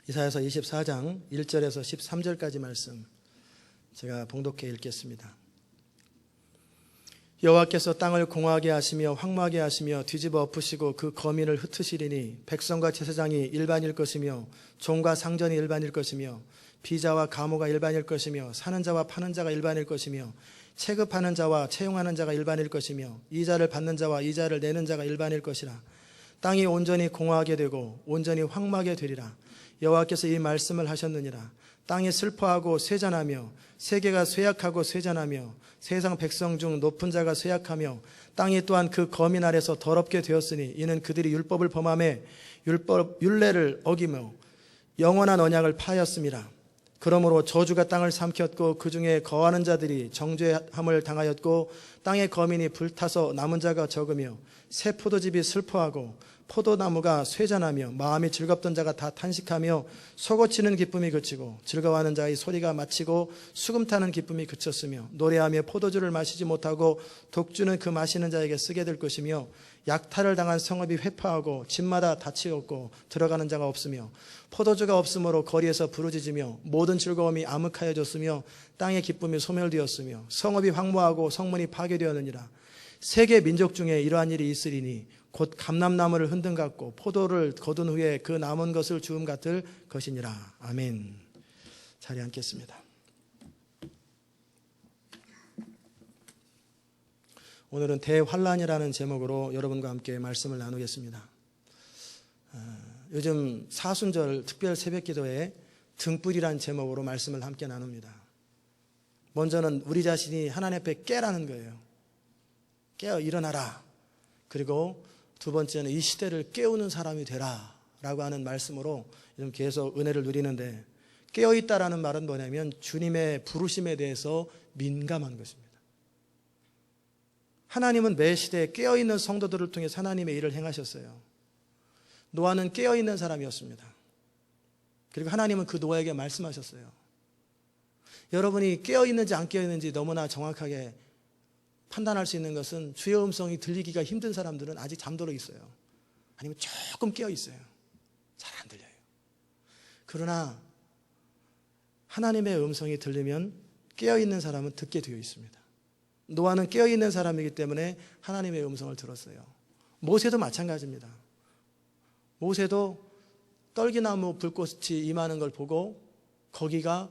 이사야서 24장 1절에서 13절까지 말씀 제가 봉독해 읽겠습니다. 여호와께서 땅을 공허하게 하시며 황무하게 하시며 뒤집어 엎으시고 그 거민을 흩으시리니 백성과 제사장이 일반일 것이며 종과 상전이 일반일 것이며 비자와 가모가 일반일 것이며 사는 자와 파는 자가 일반일 것이며 체급하는 자와 채용하는 자가 일반일 것이며 이자를 받는 자와 이자를 내는 자가 일반일 것이라. 땅이 온전히 공허하게 되고 온전히 황무하게 되리라. 여호와께서 이 말씀을 하셨느니라. 땅이 슬퍼하고 쇠잔하며 세계가 쇠약하고 쇠잔하며 세상 백성 중 높은 자가 쇠약하며 땅이 또한 그 거민 아래서 더럽게 되었으니 이는 그들이 율법을 범하며 율례를 어기며 영원한 언약을 파하였음이라. 그러므로 저주가 땅을 삼켰고 그 중에 거하는 자들이 정죄함을 당하였고 땅의 거민이 불타서 남은 자가 적으며 새 포도즙이 슬퍼하고 포도나무가 쇠잔하며 마음이 즐겁던 자가 다 탄식하며 솟구치는 기쁨이 그치고 즐거워하는 자의 소리가 마치고 수금 타는 기쁨이 그쳤으며 노래하며 포도주를 마시지 못하고 독주는 그 마시는 자에게 쓰게 될 것이며 약탈을 당한 성읍이 회파하고 집마다 닫히었고 들어가는 자가 없으며 포도주가 없으므로 거리에서 부르짖으며 모든 즐거움이 암흑하여졌으며 땅의 기쁨이 소멸되었으며 성읍이 황무하고 성문이 파괴되었느니라. 세계 민족 중에 이러한 일이 있으리니 곧 감람나무를 흔든 같고 포도를 거둔 후에 그 남은 것을 주움 같을 것이니라. 아멘. 자리에 앉겠습니다. 오늘은 대환란이라는 제목으로 여러분과 함께 말씀을 나누겠습니다. 요즘 사순절 특별 새벽기도에 등불이라는 제목으로 말씀을 함께 나눕니다. 먼저는 우리 자신이 하나님 앞에 깨라는 거예요. 깨어 일어나라. 그리고 두 번째는 이 시대를 깨우는 사람이 되라 라고 하는 말씀으로 요즘 계속 은혜를 누리는데, 깨어있다라는 말은 뭐냐면 주님의 부르심에 대해서 민감한 것입니다. 하나님은 매 시대에 깨어있는 성도들을 통해 하나님의 일을 행하셨어요. 노아는 깨어있는 사람이었습니다. 그리고 하나님은 그 노아에게 말씀하셨어요. 여러분이 깨어있는지 안 깨어있는지 너무나 정확하게 판단할 수 있는 것은 주의 음성이 들리기가 힘든 사람들은 아직 잠들어 있어요. 아니면 조금 깨어 있어요. 잘 안 들려요. 그러나 하나님의 음성이 들리면 깨어 있는 사람은 듣게 되어 있습니다. 노아는 깨어 있는 사람이기 때문에 하나님의 음성을 들었어요. 모세도 마찬가지입니다. 모세도 떨기나무 불꽃이 임하는 걸 보고 거기가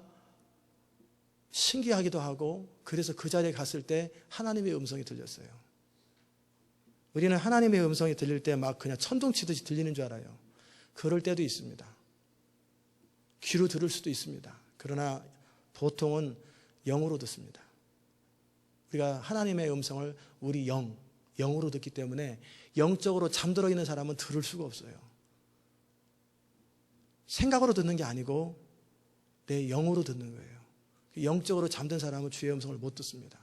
신기하기도 하고, 그래서 그 자리에 갔을 때 하나님의 음성이 들렸어요. 우리는 하나님의 음성이 들릴 때 막 그냥 천둥치듯이 들리는 줄 알아요. 그럴 때도 있습니다. 귀로 들을 수도 있습니다. 그러나 보통은 영으로 듣습니다. 우리가 하나님의 음성을 우리 영으로 듣기 때문에 영적으로 잠들어 있는 사람은 들을 수가 없어요. 생각으로 듣는 게 아니고 내 영으로 듣는 거예요. 영적으로 잠든 사람은 주의 음성을 못 듣습니다.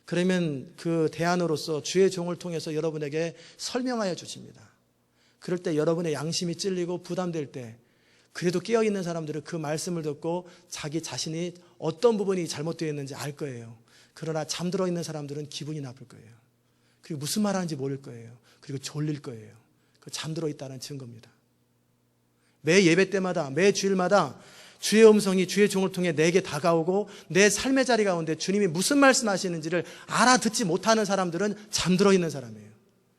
그러면 그 대안으로서 주의 종을 통해서 여러분에게 설명하여 주십니다. 그럴 때 여러분의 양심이 찔리고 부담될 때 그래도 깨어있는 사람들은 그 말씀을 듣고 자기 자신이 어떤 부분이 잘못되어 있는지 알 거예요. 그러나 잠들어 있는 사람들은 기분이 나쁠 거예요. 그리고 무슨 말 하는지 모를 거예요. 그리고 졸릴 거예요. 그 잠들어 있다는 증거입니다. 매 예배 때마다, 매 주일마다 주의 음성이 주의 종을 통해 내게 다가오고 내 삶의 자리 가운데 주님이 무슨 말씀하시는지를 알아듣지 못하는 사람들은 잠들어 있는 사람이에요.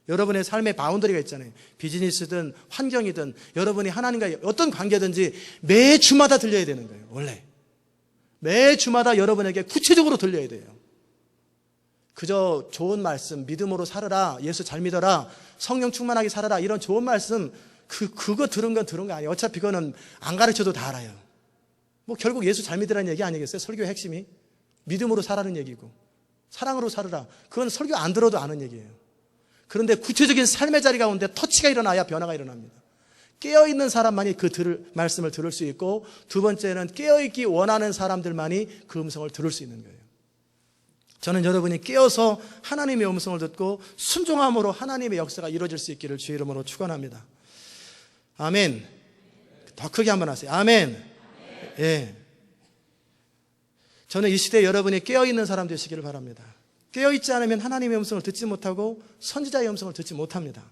여러분의 삶의 바운더리가 있잖아요. 비즈니스든 환경이든 여러분이 하나님과 어떤 관계든지 매 주마다 들려야 되는 거예요. 원래 매 주마다 여러분에게 구체적으로 들려야 돼요. 그저 좋은 말씀, 믿음으로 살아라, 예수 잘 믿어라, 성령 충만하게 살아라, 이런 좋은 말씀 그거 들은 건 들은 거 아니에요. 어차피 그거는 안 가르쳐도 다 알아요. 뭐 결국 예수 잘 믿으라는 얘기 아니겠어요? 설교의 핵심이 믿음으로 살아라는 얘기고 사랑으로 살아라, 그건 설교 안 들어도 아는 얘기예요. 그런데 구체적인 삶의 자리 가운데 터치가 일어나야 변화가 일어납니다. 깨어있는 사람만이 그 말씀을 들을 수 있고, 두 번째는 깨어있기 원하는 사람들만이 그 음성을 들을 수 있는 거예요. 저는 여러분이 깨어서 하나님의 음성을 듣고 순종함으로 하나님의 역사가 이루어질 수 있기를 주의 이름으로 축원합니다. 아멘. 더 크게 한번 하세요. 아멘. 예. 저는 이 시대에 여러분이 깨어있는 사람 되시기를 바랍니다. 깨어있지 않으면 하나님의 음성을 듣지 못하고 선지자의 음성을 듣지 못합니다.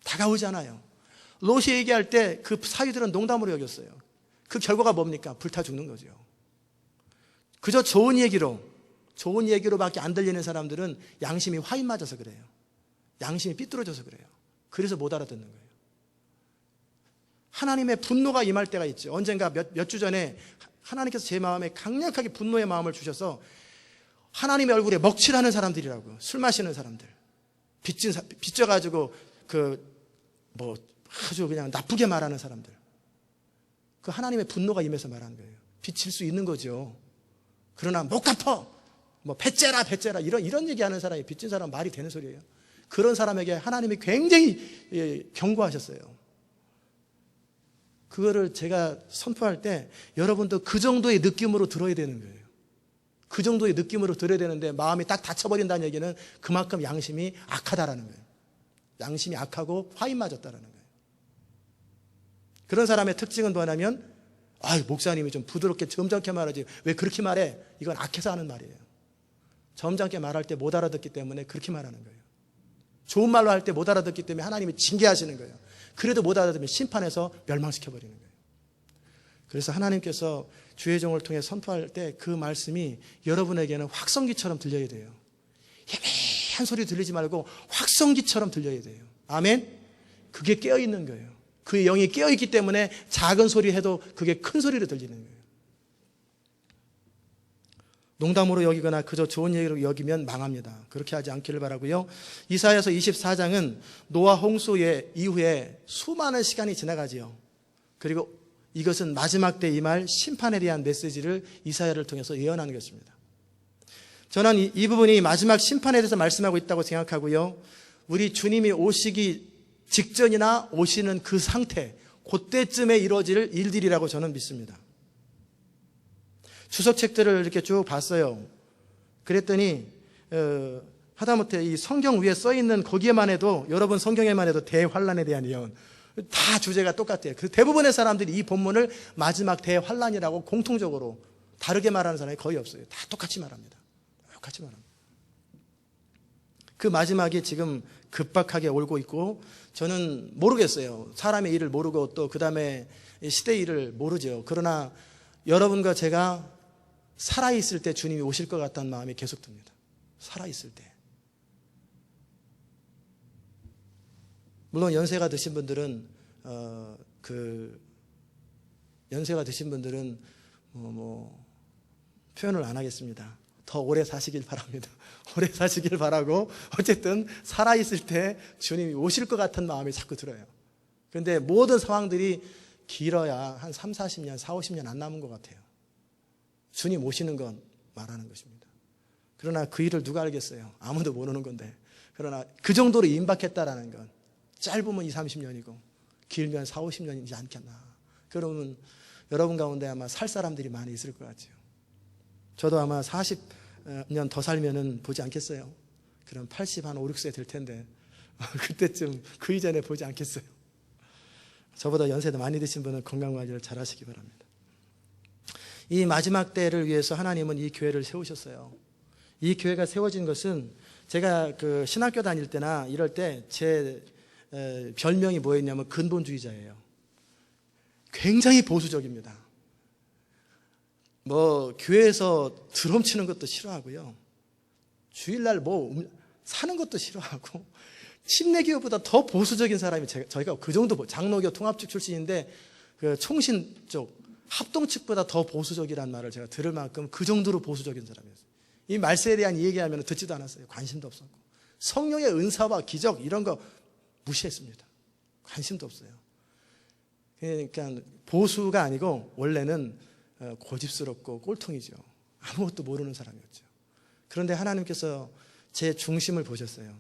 다가오지 않아요. 롯이 얘기할 때 그 사위들은 농담으로 여겼어요. 그 결과가 뭡니까? 불타 죽는 거죠. 그저 좋은 얘기로밖에 안 들리는 사람들은 양심이 화인 맞아서 그래요. 양심이 삐뚤어져서 그래요. 그래서 못 알아듣는 거예요. 하나님의 분노가 임할 때가 있죠. 언젠가 몇 주 전에 하나님께서 제 마음에 강력하게 분노의 마음을 주셔서 하나님의 얼굴에 먹칠하는 사람들이라고요. 술 마시는 사람들. 빚져가지고 아주 그냥 나쁘게 말하는 사람들. 그 하나님의 분노가 임해서 말하는 거예요. 빚질 수 있는 거죠. 그러나 못 갚아. 배째라 이런 얘기하는 사람이 빚진 사람 말이 되는 소리예요. 그런 사람에게 하나님이 굉장히 경고하셨어요. 그거를 제가 선포할 때 여러분도 그 정도의 느낌으로 들어야 되는 거예요. 그 정도의 느낌으로 들어야 되는데 마음이 딱 닫혀버린다는 얘기는 그만큼 양심이 악하다라는 거예요. 양심이 악하고 화인 맞았다라는 거예요. 그런 사람의 특징은 뭐냐면 목사님이 좀 부드럽게 점잖게 말하지 왜 그렇게 말해? 이건 악해서 하는 말이에요. 점잖게 말할 때 못 알아듣기 때문에 그렇게 말하는 거예요. 좋은 말로 할 때 못 알아듣기 때문에 하나님이 징계하시는 거예요. 그래도 못 알아듣으면 심판해서 멸망시켜버리는 거예요. 그래서 하나님께서 주의 종을 통해 선포할 때 그 말씀이 여러분에게는 확성기처럼 들려야 돼요. 희미한 소리 들리지 말고 확성기처럼 들려야 돼요. 아멘? 그게 깨어있는 거예요. 그의 영이 깨어있기 때문에 작은 소리 해도 그게 큰 소리로 들리는 거예요. 농담으로 여기거나 그저 좋은 얘기로 여기면 망합니다. 그렇게 하지 않기를 바라고요. 이사야서 24장은 노아 홍수 이후에 수많은 시간이 지나가지요. 그리고 이것은 마지막 때 임할 심판에 대한 메시지를 이사야를 통해서 예언하는 것입니다. 저는 이 부분이 마지막 심판에 대해서 말씀하고 있다고 생각하고요. 우리 주님이 오시기 직전이나 오시는 그 상태, 그때쯤에 이루어질 일들이라고 저는 믿습니다. 주석책들을 이렇게 쭉 봤어요. 그랬더니 하다못해 이 성경 위에 써있는 거기에만 해도 여러분 성경에만 해도 대환란에 대한 예언 다 주제가 똑같아요. 그 대부분의 사람들이 이 본문을 마지막 대환란이라고 공통적으로 다르게 말하는 사람이 거의 없어요. 다 똑같이 말합니다. 똑같이 말합니다. 그 마지막이 지금 급박하게 오고 있고 저는 모르겠어요. 사람의 일을 모르고 또 그 다음에 시대의 일을 모르죠. 그러나 여러분과 제가 살아있을 때 주님이 오실 것 같다는 마음이 계속 듭니다. 살아있을 때. 물론 연세가 드신 분들은 표현을 안 하겠습니다. 더 오래 사시길 바랍니다. 오래 사시길 바라고 어쨌든 살아있을 때 주님이 오실 것 같은 마음이 자꾸 들어요. 그런데 모든 상황들이 길어야 한 3, 40년, 4, 50년 안 남은 것 같아요. 주님 오시는 건 말하는 것입니다. 그러나 그 일을 누가 알겠어요? 아무도 모르는 건데. 그러나 그 정도로 임박했다라는 건 짧으면 2, 30년이고 길면 4, 50년이지 않겠나. 그러면 여러분 가운데 아마 살 사람들이 많이 있을 것 같아요. 저도 아마 40년 더 살면은 보지 않겠어요? 그럼 80, 한 5, 6세 될 텐데 그때쯤 그 이전에 보지 않겠어요? 저보다 연세도 많이 드신 분은 건강관리를 잘 하시기 바랍니다. 이 마지막 때를 위해서 하나님은 이 교회를 세우셨어요. 이 교회가 세워진 것은 제가 신학교 다닐 때나 이럴 때 제 별명이 뭐였냐면 근본주의자예요. 굉장히 보수적입니다. 교회에서 드럼 치는 것도 싫어하고요. 주일날 사는 것도 싫어하고 침례교회보다 더 보수적인 사람이 저희가 그 정도 장로교 통합 측 출신인데 총신 쪽 합동 측보다 더 보수적이라는 말을 제가 들을 만큼 그 정도로 보수적인 사람이었어요. 이 말세에 대한 얘기하면 듣지도 않았어요. 관심도 없었고 성령의 은사와 기적 이런 거 무시했습니다. 관심도 없어요. 그러니까 보수가 아니고 원래는 고집스럽고 꼴통이죠. 아무것도 모르는 사람이었죠. 그런데 하나님께서 제 중심을 보셨어요.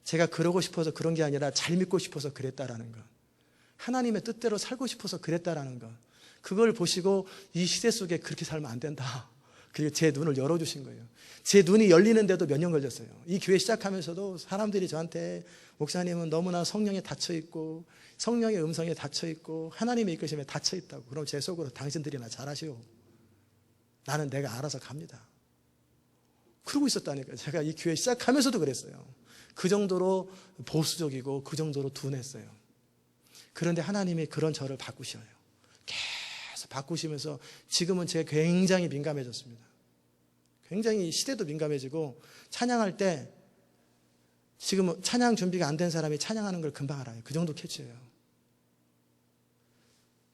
제가 그러고 싶어서 그런 게 아니라 잘 믿고 싶어서 그랬다라는 것. 하나님의 뜻대로 살고 싶어서 그랬다라는 것. 그걸 보시고 이 시대 속에 그렇게 살면 안 된다. 그리고 제 눈을 열어주신 거예요. 제 눈이 열리는데도 몇 년 걸렸어요. 이 교회 시작하면서도 사람들이 저한테 목사님은 너무나 성령에 닫혀있고 성령의 음성에 닫혀있고 하나님의 이끄심에 닫혀있다고. 그럼 제 속으로 당신들이나 잘하시오. 나는 내가 알아서 갑니다. 그러고 있었다니까요. 제가 이 교회 시작하면서도 그랬어요. 그 정도로 보수적이고 그 정도로 둔했어요. 그런데 하나님이 그런 저를 바꾸셔요. 계속 바꾸시면서 지금은 제가 굉장히 민감해졌습니다. 굉장히 시대도 민감해지고 찬양할 때 지금 찬양 준비가 안 된 사람이 찬양하는 걸 금방 알아요. 그 정도 캐치해요.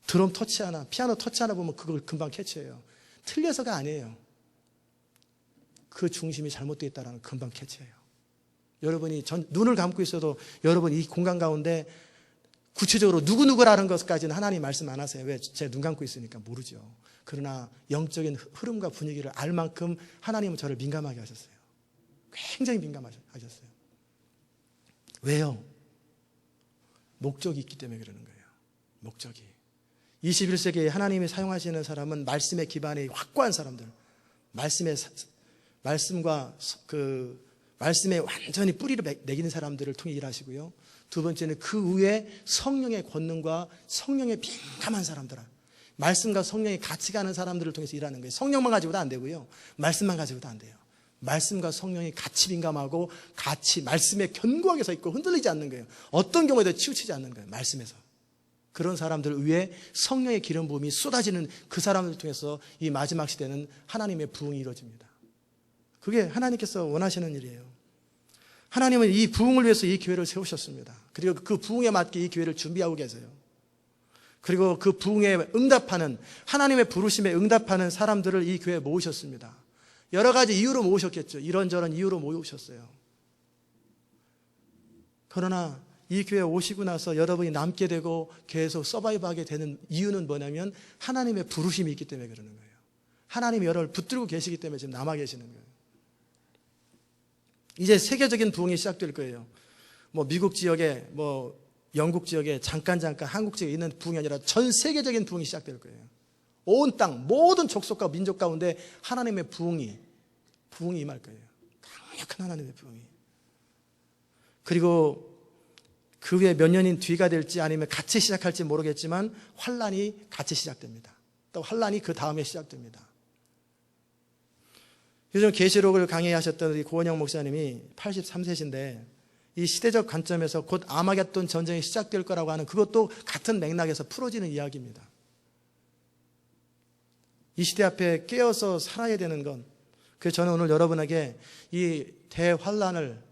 드럼 터치 하나, 피아노 터치 하나 보면 그걸 금방 캐치해요. 틀려서가 아니에요. 그 중심이 잘못되어 있다는 금방 캐치해요. 여러분이 눈을 감고 있어도 여러분 이 공간 가운데 구체적으로 누구누구라는 것까지는 하나님 말씀 안 하세요. 왜? 제가 눈 감고 있으니까 모르죠. 그러나 영적인 흐름과 분위기를 알 만큼 하나님은 저를 민감하게 하셨어요. 굉장히 민감하셨어요. 왜요? 목적이 있기 때문에 그러는 거예요. 목적이. 21세기에 하나님이 사용하시는 사람은 말씀의 기반이 확고한 사람들, 말씀에 완전히 뿌리를 매기는 사람들을 통해 일하시고요. 두 번째는 그 위에 성령의 권능과 성령의 민감한 사람들, 말씀과 성령이 같이 가는 사람들을 통해서 일하는 거예요. 성령만 가지고도 안 되고요. 말씀만 가지고도 안 돼요. 말씀과 성령이 같이 민감하고 같이 말씀에 견고하게 서 있고 흔들리지 않는 거예요. 어떤 경우에도 치우치지 않는 거예요. 말씀에서. 그런 사람들 위에 성령의 기름 부음이 쏟아지는 그 사람들을 통해서 이 마지막 시대는 하나님의 부흥이 이루어집니다. 그게 하나님께서 원하시는 일이에요. 하나님은 이 부흥을 위해서 이 교회를 세우셨습니다. 그리고 그 부흥에 맞게 이 교회를 준비하고 계세요. 그리고 그 부흥에 응답하는, 하나님의 부르심에 응답하는 사람들을 이 교회에 모으셨습니다. 여러 가지 이유로 모으셨겠죠. 이런저런 이유로 모으셨어요. 그러나 이 교회에 오시고 나서 여러분이 남게 되고 계속 서바이브하게 되는 이유는 뭐냐면 하나님의 부르심이 있기 때문에 그러는 거예요. 하나님이 여러분을 붙들고 계시기 때문에 지금 남아 계시는 거예요. 이제 세계적인 부흥이 시작될 거예요. 미국 지역에, 영국 지역에 잠깐 한국 지역에 있는 부흥이 아니라 전 세계적인 부흥이 시작될 거예요. 온 땅, 모든 족속과 민족 가운데 하나님의 부흥이 임할 거예요. 강력한 하나님의 부흥이. 그리고 그 후에 몇 년인 뒤가 될지 아니면 같이 시작할지 모르겠지만 환란이 같이 시작됩니다. 또 환란이 그 다음에 시작됩니다. 요즘 계시록을 강의하셨던 우리 고원영 목사님이 83세신데 이 시대적 관점에서 곧 아마겟돈 전쟁이 시작될 거라고 하는 그것도 같은 맥락에서 풀어지는 이야기입니다. 이 시대 앞에 깨어서 살아야 되는 건, 그래서 저는 오늘 여러분에게 이 대환란을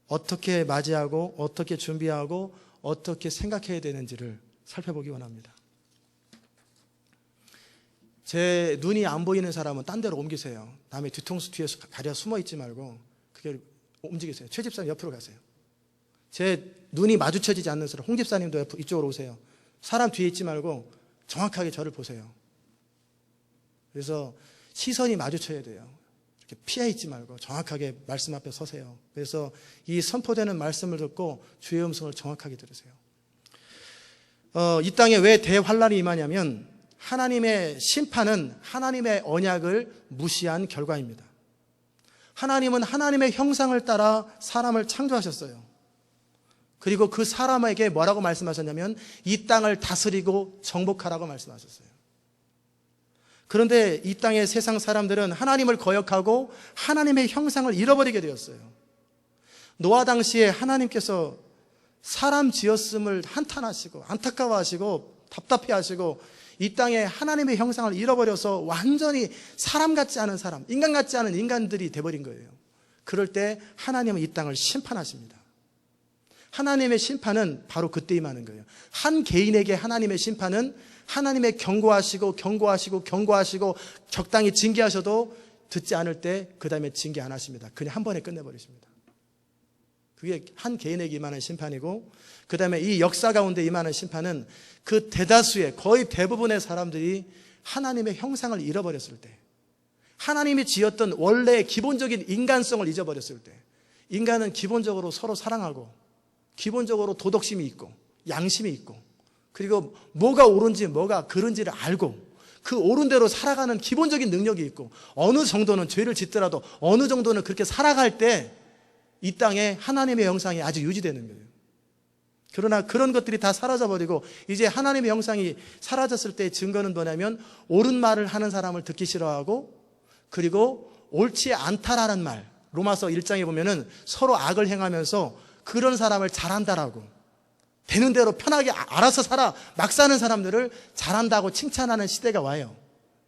어떻게 맞이하고 어떻게 준비하고 어떻게 생각해야 되는지를 살펴보기 원합니다. 제 눈이 안 보이는 사람은 딴 데로 옮기세요. 남의 뒤통수 뒤에 가려 숨어 있지 말고 그게 움직이세요. 최 집사님 옆으로 가세요. 제 눈이 마주쳐지지 않는 사람, 홍 집사님도 이쪽으로 오세요. 사람 뒤에 있지 말고 정확하게 저를 보세요. 그래서 시선이 마주쳐야 돼요. 이렇게 피해 있지 말고 정확하게 말씀 앞에 서세요. 그래서 이 선포되는 말씀을 듣고 주의 음성을 정확하게 들으세요. 이 땅에 왜 대환란이 임하냐면 하나님의 심판은 하나님의 언약을 무시한 결과입니다. 하나님은 하나님의 형상을 따라 사람을 창조하셨어요. 그리고 그 사람에게 뭐라고 말씀하셨냐면 이 땅을 다스리고 정복하라고 말씀하셨어요. 그런데 이 땅의 세상 사람들은 하나님을 거역하고 하나님의 형상을 잃어버리게 되었어요. 노아 당시에 하나님께서 사람 지었음을 한탄하시고 안타까워하시고 답답해하시고 이 땅에 하나님의 형상을 잃어버려서 완전히 사람 같지 않은 사람, 인간 같지 않은 인간들이 돼버린 거예요. 그럴 때 하나님은 이 땅을 심판하십니다. 하나님의 심판은 바로 그때 임하는 거예요. 한 개인에게 하나님의 심판은 하나님의 경고하시고 적당히 징계하셔도 듣지 않을 때 그 다음에 징계 안 하십니다. 그냥 한 번에 끝내버리십니다. 그게 한 개인에게 임하는 심판이고, 그 다음에 이 역사 가운데 임하는 심판은 그 대다수의 거의 대부분의 사람들이 하나님의 형상을 잃어버렸을 때, 하나님이 지었던 원래의 기본적인 인간성을 잊어버렸을 때, 인간은 기본적으로 서로 사랑하고 기본적으로 도덕심이 있고 양심이 있고 그리고 뭐가 옳은지 뭐가 그른지를 알고 그 옳은 대로 살아가는 기본적인 능력이 있고 어느 정도는 죄를 짓더라도 어느 정도는 그렇게 살아갈 때 이 땅에 하나님의 형상이 아직 유지되는 거예요. 그러나 그런 것들이 다 사라져버리고 이제 하나님의 형상이 사라졌을 때의 증거는 뭐냐면 옳은 말을 하는 사람을 듣기 싫어하고 그리고 옳지 않다라는 말, 로마서 1장에 보면은 서로 악을 행하면서 그런 사람을 잘한다라고 되는 대로 편하게 알아서 살아 막 사는 사람들을 잘한다고 칭찬하는 시대가 와요.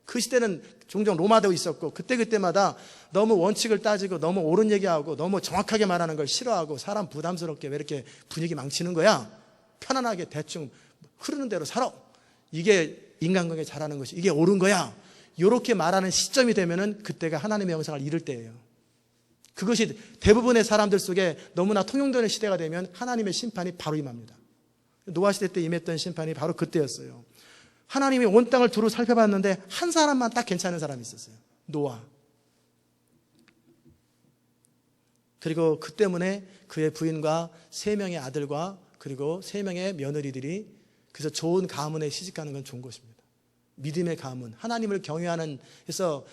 그 시대는 종종 로마도 있었고 그때마다 너무 원칙을 따지고 너무 옳은 얘기하고 너무 정확하게 말하는 걸 싫어하고 사람 부담스럽게 왜 이렇게 분위기 망치는 거야? 편안하게 대충 흐르는 대로 살아. 이게 인간관계 잘하는 것이 이게 옳은 거야. 이렇게 말하는 시점이 되면은 그때가 하나님의 영상을 잃을 때예요. 그것이 대부분의 사람들 속에 너무나 통용되는 시대가 되면 하나님의 심판이 바로 임합니다. 노아 시대 때 임했던 심판이 바로 그때였어요. 하나님이 온 땅을 두루 살펴봤는데 한 사람만 딱 괜찮은 사람이 있었어요. 노아. 그리고 그 때문에 그의 부인과 3명의 아들과 그리고 3명의 며느리들이 그래서 좋은 가문에 시집가는 건 좋은 것입니다. 믿음의 가문, 하나님을 경외하는 해서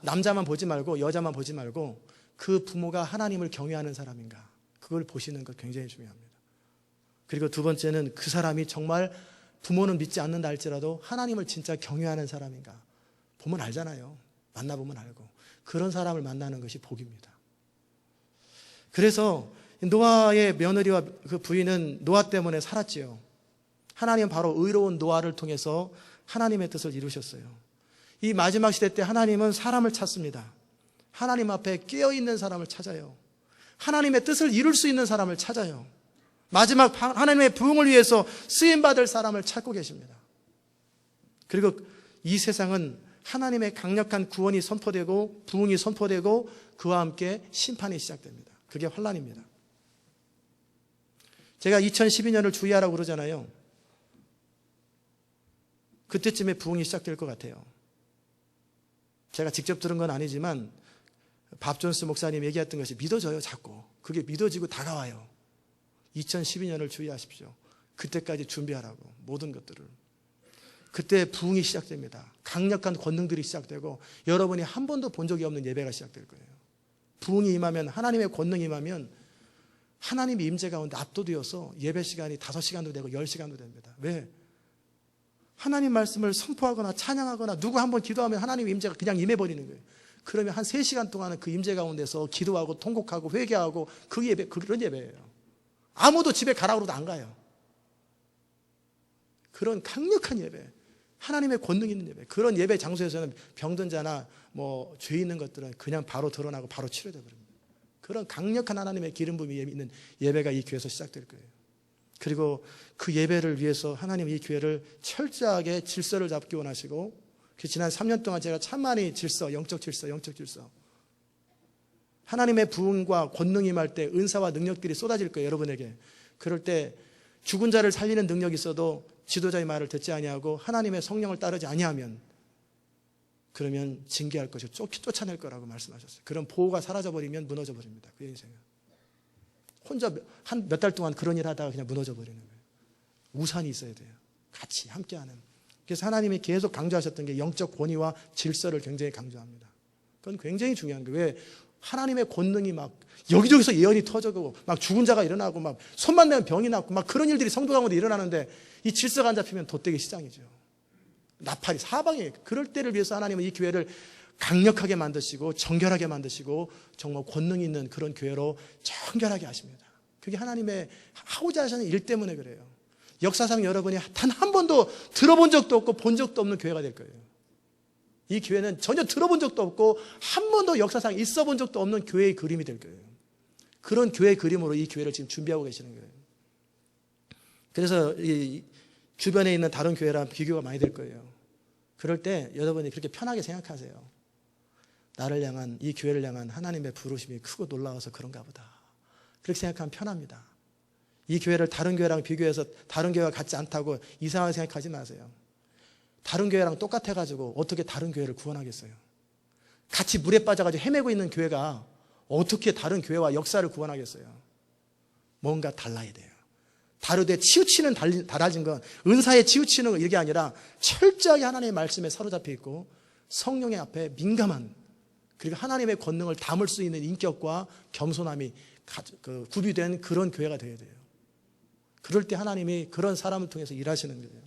남자만 보지 말고 여자만 보지 말고 그 부모가 하나님을 경외하는 사람인가 그걸 보시는 것 굉장히 중요합니다. 그리고 두 번째는 그 사람이 정말 부모는 믿지 않는다 할지라도 하나님을 진짜 경외하는 사람인가 보면 알잖아요. 만나보면 알고 그런 사람을 만나는 것이 복입니다. 그래서 노아의 며느리와 그 부인은 노아 때문에 살았지요. 하나님은 바로 의로운 노아를 통해서 하나님의 뜻을 이루셨어요. 이 마지막 시대 때 하나님은 사람을 찾습니다. 하나님 앞에 깨어있는 사람을 찾아요. 하나님의 뜻을 이룰 수 있는 사람을 찾아요. 마지막 하나님의 부흥을 위해서 쓰임받을 사람을 찾고 계십니다. 그리고 이 세상은 하나님의 강력한 구원이 선포되고 부흥이 선포되고 그와 함께 심판이 시작됩니다. 그게 환난입니다. 제가 2012년을 주의하라고 그러잖아요. 그때쯤에 부흥이 시작될 것 같아요. 제가 직접 들은 건 아니지만 밥 존스 목사님 얘기했던 것이 믿어져요. 자꾸 그게 믿어지고 다가와요. 2012년을 주의하십시오. 그때까지 준비하라고 모든 것들을. 그때 부흥이 시작됩니다. 강력한 권능들이 시작되고 여러분이 한 번도 본 적이 없는 예배가 시작될 거예요. 부흥이 임하면 하나님의 권능이 임하면 하나님의 임재 가운데 압도되어서 예배 시간이 5시간도 되고 10시간도 됩니다. 왜? 하나님 말씀을 선포하거나 찬양하거나 누구 한번 기도하면 하나님의 임재가 그냥 임해버리는 거예요. 그러면 한 3시간 동안은 그 임재 가운데서 기도하고 통곡하고 회개하고 그 예배, 그런 예배예요. 아무도 집에 가라고 해도 안 가요. 그런 강력한 예배, 하나님의 권능 있는 예배, 그런 예배 장소에서는 병든 자나 뭐 죄 있는 것들은 그냥 바로 드러나고 바로 치료되어 버립니다. 그런 강력한 하나님의 기름 부음이 있는 예배가 이 교회에서 시작될 거예요. 그리고 그 예배를 위해서 하나님 이 교회를 철저하게 질서를 잡기 원하시고 지난 3년 동안 제가 참 많이 영적 질서 하나님의 부흥과 권능이 임할 때 은사와 능력들이 쏟아질 거예요. 여러분에게. 그럴 때 죽은 자를 살리는 능력이 있어도 지도자의 말을 듣지 아니하고 하나님의 성령을 따르지 아니하면 그러면 징계할 것이고 쫓아낼 거라고 말씀하셨어요. 그런 보호가 사라져버리면 무너져버립니다. 그 인생은. 혼자 한 몇 달 동안 그런 일 하다가 그냥 무너져버리는 거예요. 우산이 있어야 돼요. 같이 함께하는. 그래서 하나님이 계속 강조하셨던 게 영적 권위와 질서를 굉장히 강조합니다. 그건 굉장히 중요한 거예요. 왜? 하나님의 권능이 막 여기저기서 예언이 터져가고 막 죽은 자가 일어나고 막 손만 내면 병이 낫고 막 그런 일들이 성도 가운데 일어나는데 이 질서가 안 잡히면 돛대기 시장이죠. 나팔이 사방에. 그럴 때를 위해서 하나님은 이 교회를 강력하게 만드시고 정결하게 만드시고 정말 권능 있는 그런 교회로 정결하게 하십니다. 그게 하나님의 하고자 하시는 일 때문에 그래요. 역사상 여러분이 단 한 번도 들어본 적도 없고 본 적도 없는 교회가 될 거예요. 이 교회는 전혀 들어본 적도 없고 한 번도 역사상 있어 본 적도 없는 교회의 그림이 될 거예요. 그런 교회의 그림으로 이 교회를 지금 준비하고 계시는 거예요. 그래서 이 주변에 있는 다른 교회랑 비교가 많이 될 거예요. 그럴 때 여러분이 그렇게 편하게 생각하세요. 나를 향한, 이 교회를 향한 하나님의 부르심이 크고 놀라워서 그런가 보다. 그렇게 생각하면 편합니다. 이 교회를 다른 교회랑 비교해서 다른 교회와 같지 않다고 이상하게 생각하지 마세요. 다른 교회랑 똑같아가지고 어떻게 다른 교회를 구원하겠어요? 같이 물에 빠져가지고 헤매고 있는 교회가 어떻게 다른 교회와 역사를 구원하겠어요? 뭔가 달라야 돼요. 다르되 치우치는 달라진 건 은사에 치우치는 이게 아니라 철저하게 하나님의 말씀에 사로잡혀 있고 성령의 앞에 민감한 그리고 하나님의 권능을 담을 수 있는 인격과 겸손함이 구비된 그런 교회가 되어야 돼요. 그럴 때 하나님이 그런 사람을 통해서 일하시는 거예요.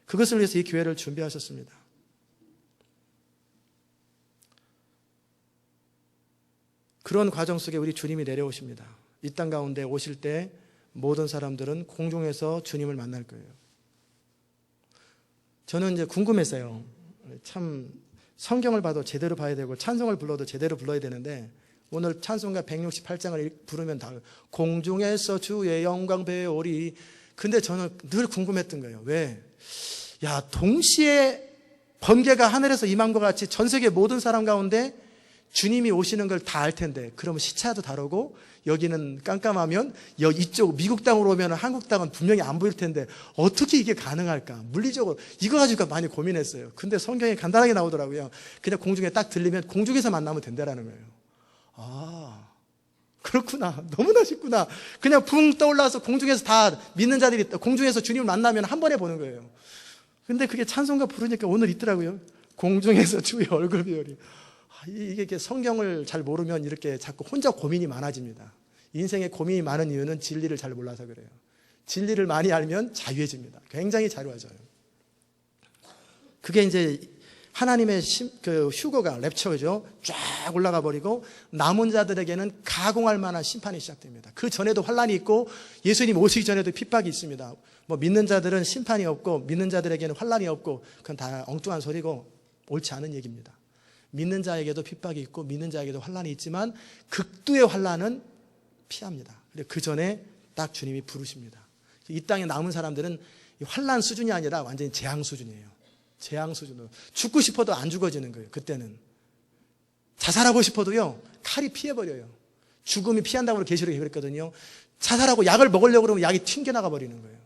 그것을 위해서 이 교회를 준비하셨습니다. 그런 과정 속에 우리 주님이 내려오십니다. 이 땅 가운데 오실 때 모든 사람들은 공중에서 주님을 만날 거예요. 저는 이제 궁금했어요. 참 성경을 봐도 제대로 봐야 되고 찬송을 불러도 제대로 불러야 되는데 오늘 찬송가 168장을 부르면 다 공중에서 주의 영광 배우리. 근데 저는 늘 궁금했던 거예요. 왜? 야, 동시에 번개가 하늘에서 임한 것 같이 전 세계 모든 사람 가운데 주님이 오시는 걸 다 알 텐데, 그러면 시차도 다르고 여기는 깜깜하면 이쪽 미국 땅으로 오면 한국 땅은 분명히 안 보일 텐데 어떻게 이게 가능할까? 물리적으로 이거 가지고 많이 고민했어요. 근데 성경에 간단하게 나오더라고요. 그냥 공중에 딱 들리면 공중에서 만나면 된다라는 거예요. 아, 그렇구나. 너무나 쉽구나. 그냥 붕 떠올라서 공중에서 다 믿는 자들이 공중에서 주님을 만나면 한 번에 보는 거예요. 근데 그게 찬송가 부르니까 오늘 있더라고요. 공중에서 주의 얼굴 비오리. 이게 성경을 잘 모르면 이렇게 자꾸 혼자 고민이 많아집니다. 인생에 고민이 많은 이유는 진리를 잘 몰라서 그래요. 진리를 많이 알면 자유해집니다. 굉장히 자유해져요. 그게 이제 하나님의 그 휴거가 랩처죠. 쫙 올라가 버리고 남은 자들에게는 가공할 만한 심판이 시작됩니다. 그 전에도 환란이 있고 예수님 오시기 전에도 핍박이 있습니다. 뭐 믿는 자들은 심판이 없고 믿는 자들에게는 환란이 없고 그건 다 엉뚱한 소리고 옳지 않은 얘기입니다. 믿는 자에게도 핍박이 있고 믿는 자에게도 환란이 있지만 극도의 환란은 피합니다. 그 전에 딱 주님이 부르십니다. 이 땅에 남은 사람들은 환란 수준이 아니라 완전히 재앙 수준이에요. 재앙 수준으로 죽고 싶어도 안 죽어지는 거예요. 그때는 자살하고 싶어도요 칼이 피해버려요. 죽음이 피한다고 계시록에 그랬거든요. 자살하고 약을 먹으려고 그러면 약이 튕겨나가 버리는 거예요.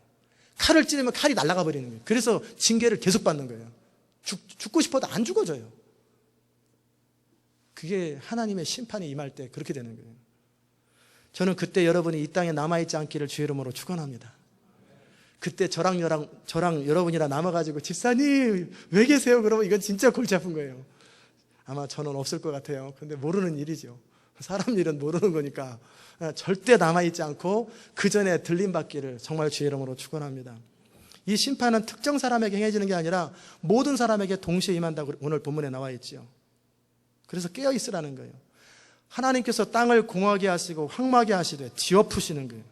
칼을 찌르면 칼이 날아가 버리는 거예요. 그래서 징계를 계속 받는 거예요. 죽고 싶어도 안 죽어져요. 그게 하나님의 심판이 임할 때 그렇게 되는 거예요. 저는 그때 여러분이 이 땅에 남아있지 않기를 주의 이름으로 축원합니다. 그때 저랑 여러분이랑 남아가지고 집사님 왜 계세요? 그러면 이건 진짜 골치 아픈 거예요. 아마 저는 없을 것 같아요. 근데 모르는 일이죠. 사람 일은 모르는 거니까 절대 남아있지 않고 그 전에 들림받기를 정말 주의 이름으로 축원합니다. 이 심판은 특정 사람에게 행해지는 게 아니라 모든 사람에게 동시에 임한다고 오늘 본문에 나와 있죠. 그래서 깨어 있으라는 거예요. 하나님께서 땅을 공하게 하시고 황무하게 하시되 뒤엎으시는 거예요.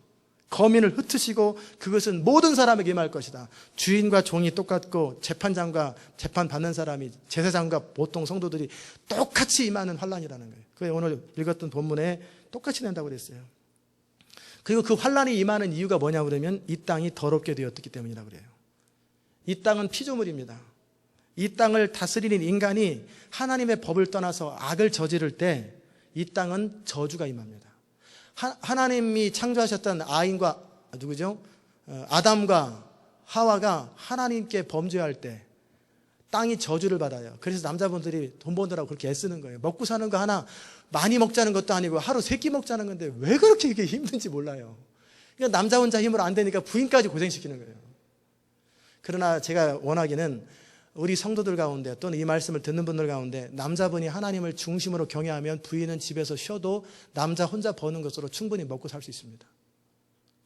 거민을 흩으시고 그것은 모든 사람에게 임할 것이다. 주인과 종이 똑같고 재판장과 재판받는 사람이 제사장과 보통 성도들이 똑같이 임하는 환란이라는 거예요. 그게 오늘 읽었던 본문에 똑같이 낸다고 그랬어요. 그리고 그 환란이 임하는 이유가 뭐냐 그러면 이 땅이 더럽게 되었기 때문이라고 그래요. 이 땅은 피조물입니다. 이 땅을 다스리는 인간이 하나님의 법을 떠나서 악을 저지를 때 이 땅은 저주가 임합니다. 하나님이 창조하셨던 아담과 하와가 하나님께 범죄할 때 땅이 저주를 받아요. 그래서 남자분들이 돈 버느라고 그렇게 애쓰는 거예요. 먹고 사는 거 하나 많이 먹자는 것도 아니고 하루 3끼 먹자는 건데 왜 그렇게 이게 힘든지 몰라요. 그러니까 남자 혼자 힘으로 안 되니까 부인까지 고생시키는 거예요. 그러나 제가 원하기는 우리 성도들 가운데 또는 이 말씀을 듣는 분들 가운데 남자분이 하나님을 중심으로 경외하면 부인은 집에서 쉬어도 남자 혼자 버는 것으로 충분히 먹고 살 수 있습니다.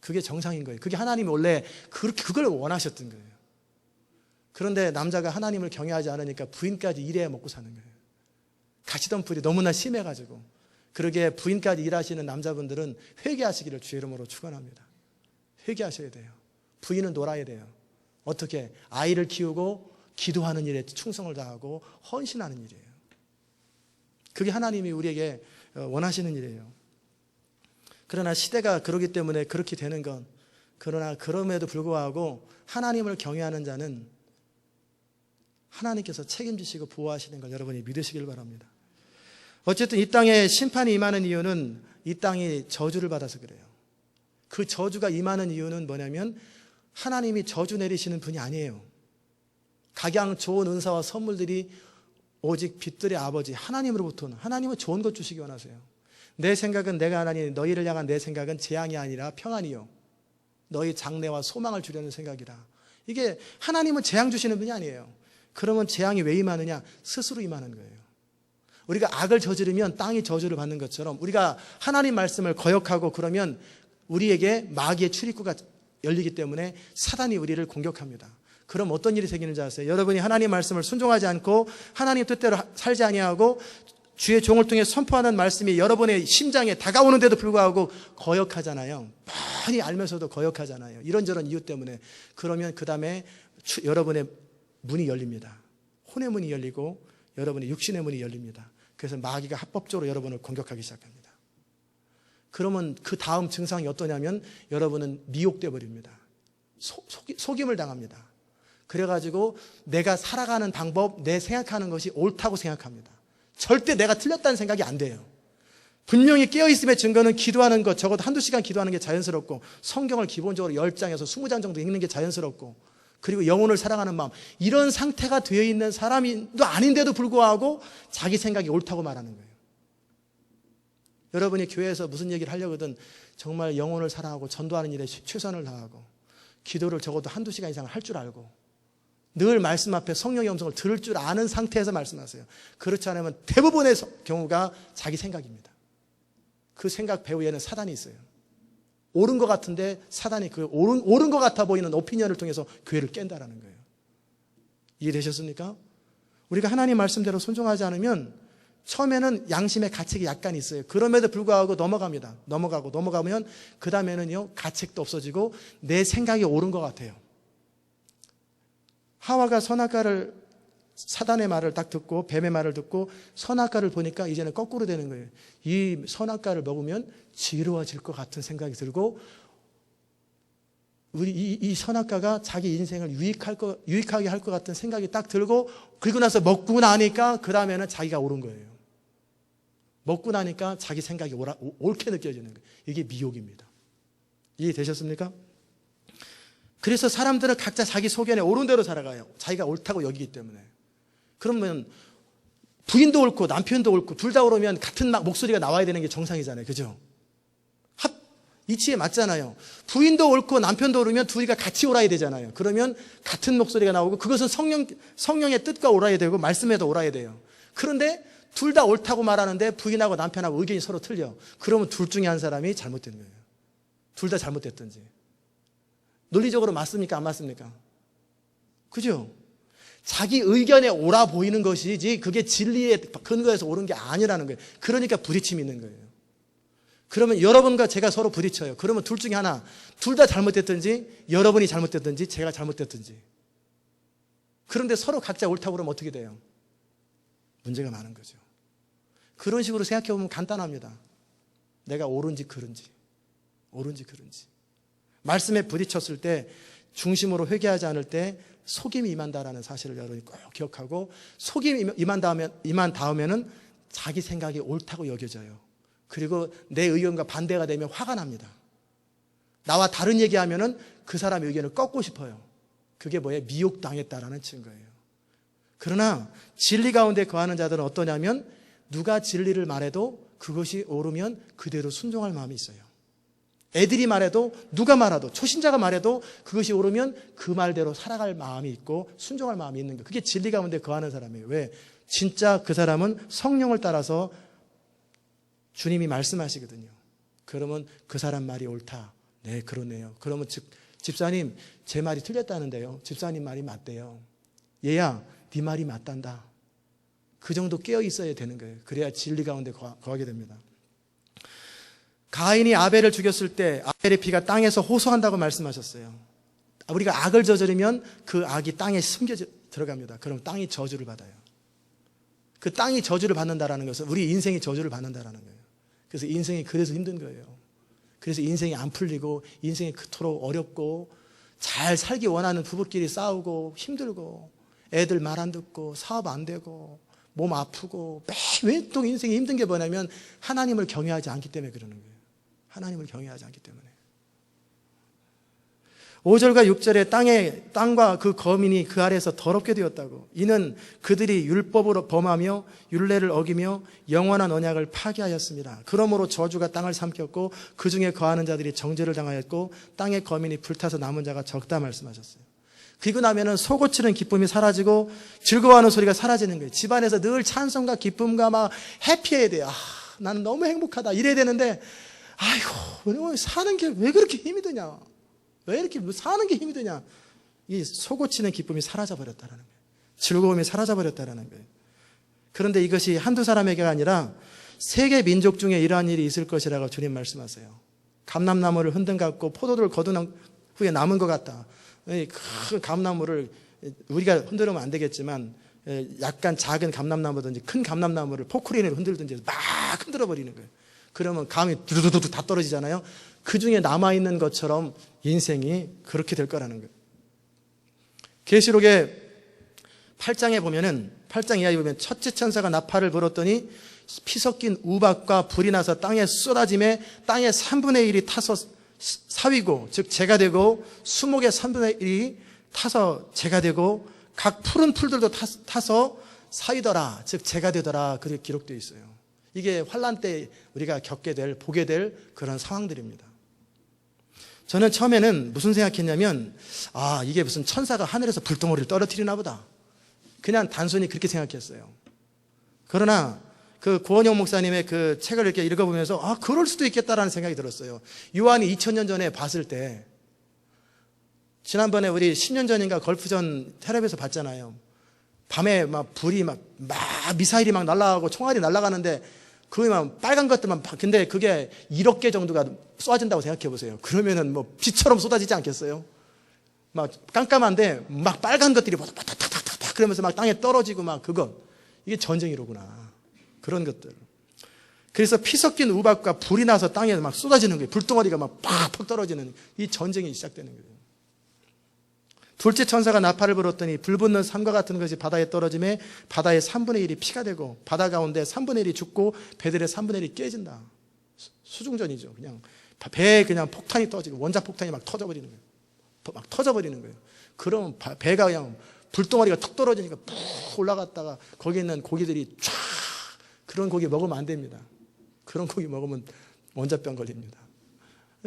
그게 정상인 거예요. 그게 하나님이 원래 그걸 원하셨던 거예요. 그런데 남자가 하나님을 경외하지 않으니까 부인까지 일해야 먹고 사는 거예요. 가시덤불이 너무나 심해가지고. 그러게 부인까지 일하시는 남자분들은 회개하시기를 주의 이름으로 축원합니다. 회개하셔야 돼요. 부인은 놀아야 돼요. 어떻게? 아이를 키우고 기도하는 일에 충성을 다하고 헌신하는 일이에요. 그게 하나님이 우리에게 원하시는 일이에요. 그러나 시대가 그러기 때문에 그렇게 되는 건, 그러나 그럼에도 불구하고 하나님을 경외하는 자는 하나님께서 책임지시고 보호하시는 걸 여러분이 믿으시길 바랍니다. 어쨌든 이 땅에 심판이 임하는 이유는 이 땅이 저주를 받아서 그래요. 그 저주가 임하는 이유는 뭐냐면 하나님이 저주 내리시는 분이 아니에요. 각양 좋은 은사와 선물들이 오직 빛들의 아버지 하나님으로부터는, 하나님은 좋은 것 주시기 원하세요. 내 생각은 내가 하나니 너희를 향한 내 생각은 재앙이 아니라 평안이요 너희 장래와 소망을 주려는 생각이라. 이게 하나님은 재앙 주시는 분이 아니에요. 그러면 재앙이 왜 임하느냐? 스스로 임하는 거예요. 우리가 악을 저지르면 땅이 저주를 받는 것처럼 우리가 하나님 말씀을 거역하고 그러면 우리에게 마귀의 출입구가 열리기 때문에 사단이 우리를 공격합니다. 그럼 어떤 일이 생기는지 아세요? 여러분이 하나님 말씀을 순종하지 않고 하나님 뜻대로 살지 아니하고 주의 종을 통해 선포하는 말씀이 여러분의 심장에 다가오는데도 불구하고 거역하잖아요. 막 뻔히 알면서도 거역하잖아요. 이런저런 이유 때문에. 그러면 그 다음에 여러분의 문이 열립니다. 혼의 문이 열리고 여러분의 육신의 문이 열립니다. 그래서 마귀가 합법적으로 여러분을 공격하기 시작합니다. 그러면 그 다음 증상이 어떠냐면 여러분은 미혹돼 버립니다. 속임을 당합니다. 그래가지고 내가 살아가는 방법, 내 생각하는 것이 옳다고 생각합니다. 절대 내가 틀렸다는 생각이 안 돼요. 분명히 깨어있음의 증거는 기도하는 것, 적어도 한두 시간 기도하는 게 자연스럽고, 성경을 기본적으로 10장에서 20장 정도 읽는 게 자연스럽고, 그리고 영혼을 사랑하는 마음, 이런 상태가 되어 있는 사람도 아닌데도 불구하고 자기 생각이 옳다고 말하는 거예요. 여러분이 교회에서 무슨 얘기를 하려거든 정말 영혼을 사랑하고 전도하는 일에 최선을 다하고 기도를 적어도 한두 시간 이상을 할 줄 알고 늘 말씀 앞에 성령의 음성을 들을 줄 아는 상태에서 말씀하세요. 그렇지 않으면 대부분의 경우가 자기 생각입니다. 그 생각 배후에는 사단이 있어요. 옳은 것 같은데 사단이 그 옳은 것 같아 보이는 오피니언을 통해서 교회를 깬다라는 거예요. 이해되셨습니까? 우리가 하나님 말씀대로 순종하지 않으면 처음에는 양심의 가책이 약간 있어요. 그럼에도 불구하고 넘어가면 그 다음에는요 가책도 없어지고 내 생각이 옳은 것 같아요. 하와가 선악과를 사단의 말을 딱 듣고 뱀의 말을 듣고 선악과를 보니까 이제는 거꾸로 되는 거예요. 이 선악과를 먹으면 지루해질 것 같은 생각이 들고 이 선악과가 자기 인생을 유익하게 할 것 같은 생각이 딱 들고 그리고 나서 먹고 나니까 그 다음에는 자기가 옳은 거예요. 먹고 나니까 자기 생각이 옳게 느껴지는 거예요. 이게 미혹입니다. 이해되셨습니까? 그래서 사람들은 각자 자기 소견에 옳은 대로 살아가요. 자기가 옳다고 여기기 때문에. 그러면 부인도 옳고 남편도 옳고 둘 다 옳으면 같은 목소리가 나와야 되는 게 정상이잖아요. 그죠? 이치에 맞잖아요. 부인도 옳고 남편도 옳으면 둘이가 같이 옳아야 되잖아요. 그러면 같은 목소리가 나오고 그것은 성령의 뜻과 옳아야 되고 말씀에도 옳아야 돼요. 그런데 둘 다 옳다고 말하는데 부인하고 남편하고 의견이 서로 틀려. 그러면 둘 중에 한 사람이 잘못된 거예요. 둘 다 잘못됐든지. 논리적으로 맞습니까? 안 맞습니까? 그죠? 자기 의견에 옳아 보이는 것이지 그게 진리에 근거해서 옳은 게 아니라는 거예요. 그러니까 부딪힘이 있는 거예요. 그러면 여러분과 제가 서로 부딪혀요. 그러면 둘 중에 하나, 둘 다 잘못됐든지 여러분이 잘못됐든지 제가 잘못됐든지. 그런데 서로 각자 옳다고 그러면 어떻게 돼요? 문제가 많은 거죠. 그런 식으로 생각해 보면 간단합니다. 내가 옳은지 그른지. 말씀에 부딪혔을 때 중심으로 회개하지 않을 때 속임이 임한다라는 사실을 여러분이 꼭 기억하고 속임이 임한 다음에는 자기 생각이 옳다고 여겨져요. 그리고 내 의견과 반대가 되면 화가 납니다. 나와 다른 얘기하면은 그 사람의 의견을 꺾고 싶어요. 그게 뭐예요? 미혹당했다라는 증거예요. 그러나 진리 가운데 거하는 자들은 어떠냐면 누가 진리를 말해도 그것이 옳으면 그대로 순종할 마음이 있어요. 애들이 말해도 누가 말해도 초신자가 말해도 그것이 옳으면 그 말대로 살아갈 마음이 있고 순종할 마음이 있는 거예요. 그게 진리 가운데 거하는 사람이에요. 왜? 진짜 그 사람은 성령을 따라서 주님이 말씀하시거든요. 그러면 그 사람 말이 옳다. 네, 그러네요. 그러면 집사님 제 말이 틀렸다는데요. 집사님 말이 맞대요. 얘야 네 말이 맞단다. 그 정도 깨어 있어야 되는 거예요. 그래야 진리 가운데 거하게 됩니다. 가인이 아벨을 죽였을 때 아벨의 피가 땅에서 호소한다고 말씀하셨어요. 우리가 악을 저지르면 그 악이 땅에 숨겨 들어갑니다. 그럼 땅이 저주를 받아요. 그 땅이 저주를 받는다라는 것은 우리 인생이 저주를 받는다라는 거예요. 그래서 인생이 그래서 힘든 거예요. 그래서 인생이 안 풀리고 인생이 그토록 어렵고 잘 살기 원하는 부부끼리 싸우고 힘들고 애들 말 안 듣고 사업 안 되고 몸 아프고 왜 또 인생이 힘든 게 뭐냐면 하나님을 경외하지 않기 때문에 그러는 거예요. 하나님을 경외하지 않기 때문에. 5절과 6절에 땅과 그 거민이 그 아래에서 더럽게 되었다고. 이는 그들이 율법으로 범하며 율례를 어기며 영원한 언약을 파괴하였습니다. 그러므로 저주가 땅을 삼켰고 그 중에 거하는 자들이 정죄를 당하였고 땅의 거민이 불타서 남은 자가 적다 말씀하셨어요. 그리고 나면은 소고치는 기쁨이 사라지고 즐거워하는 소리가 사라지는 거예요. 집안에서 늘 찬송과 기쁨과 막 해피해야 돼요. 나는 너무 행복하다 이래야 되는데 아이고 사는 게 왜 그렇게 힘이 드냐. 왜 이렇게 사는 게 힘이 드냐. 이 소고치는 기쁨이 사라져버렸다는 거예요. 즐거움이 사라져버렸다는 거예요. 그런데 이것이 한두 사람에게가 아니라 세계 민족 중에 이러한 일이 있을 것이라고 주님 말씀하세요. 감람나무를 흔든 것 같고 포도를 거둔 후에 남은 것 같다. 큰 감나무를 우리가 흔들면 안 되겠지만 약간 작은 감람나무든지 큰 감람나무를 포크레인으로 흔들든지 막 흔들어 버리는 거예요. 그러면 감이 두두두두 다 떨어지잖아요. 그 중에 남아있는 것처럼 인생이 그렇게 될 거라는 거예요. 계시록의 8장에 보면은 8장 이하에 보면 첫째 천사가 나팔을 불었더니 피 섞인 우박과 불이 나서 땅에 쏟아짐에 땅의 3분의 1이 타서 사위고 즉 재가 되고 수목의 3분의 1이 타서 재가 되고 각 푸른 풀들도 타서 사위더라 즉 재가 되더라 그렇게 기록되어 있어요. 이게 환난 때 우리가 겪게 될 보게 될 그런 상황들입니다. 저는 처음에는 무슨 생각했냐면 이게 무슨 천사가 하늘에서 불덩어리를 떨어뜨리나 보다. 그냥 단순히 그렇게 생각했어요. 그러나 그 고원영 목사님의 그 책을 이렇게 읽어보면서 그럴 수도 있겠다라는 생각이 들었어요. 요한이 2000년 전에 봤을 때 지난번에 우리 10년 전인가 걸프전 텔레비에서 봤잖아요. 밤에 막 불이 막 미사일이 막 날아가고 총알이 날아가는데 그게 막 빨간 것들만 근데 그게 1억 개 정도가 쏟아진다고 생각해 보세요. 그러면은 뭐 빛처럼 쏟아지지 않겠어요? 막 깜깜한데 막 빨간 것들이 탁탁탁탁 그러면서 막 땅에 떨어지고 막 그거 이게 전쟁이로구나. 그런 것들. 그래서 피 섞인 우박과 불이 나서 땅에 막 쏟아지는 거예요. 불덩어리가 막 팍팍 떨어지는 이 전쟁이 시작되는 거예요. 둘째 천사가 나팔을 불었더니 불붙는 삼과 같은 것이 바다에 떨어짐에 바다의 3분의 1이 피가 되고 바다 가운데 3분의 1이 죽고 배들의 3분의 1이 깨진다. 수중전이죠. 그냥 배에 그냥 폭탄이 터지고 원자 폭탄이 막 터져버리는 거예요. 막 터져버리는 거예요. 그럼 배가 그냥 불덩어리가 툭 떨어지니까 푹 올라갔다가 거기 있는 고기들이 쫙 그런 고기 먹으면 안 됩니다. 그런 고기 먹으면 원자병 걸립니다.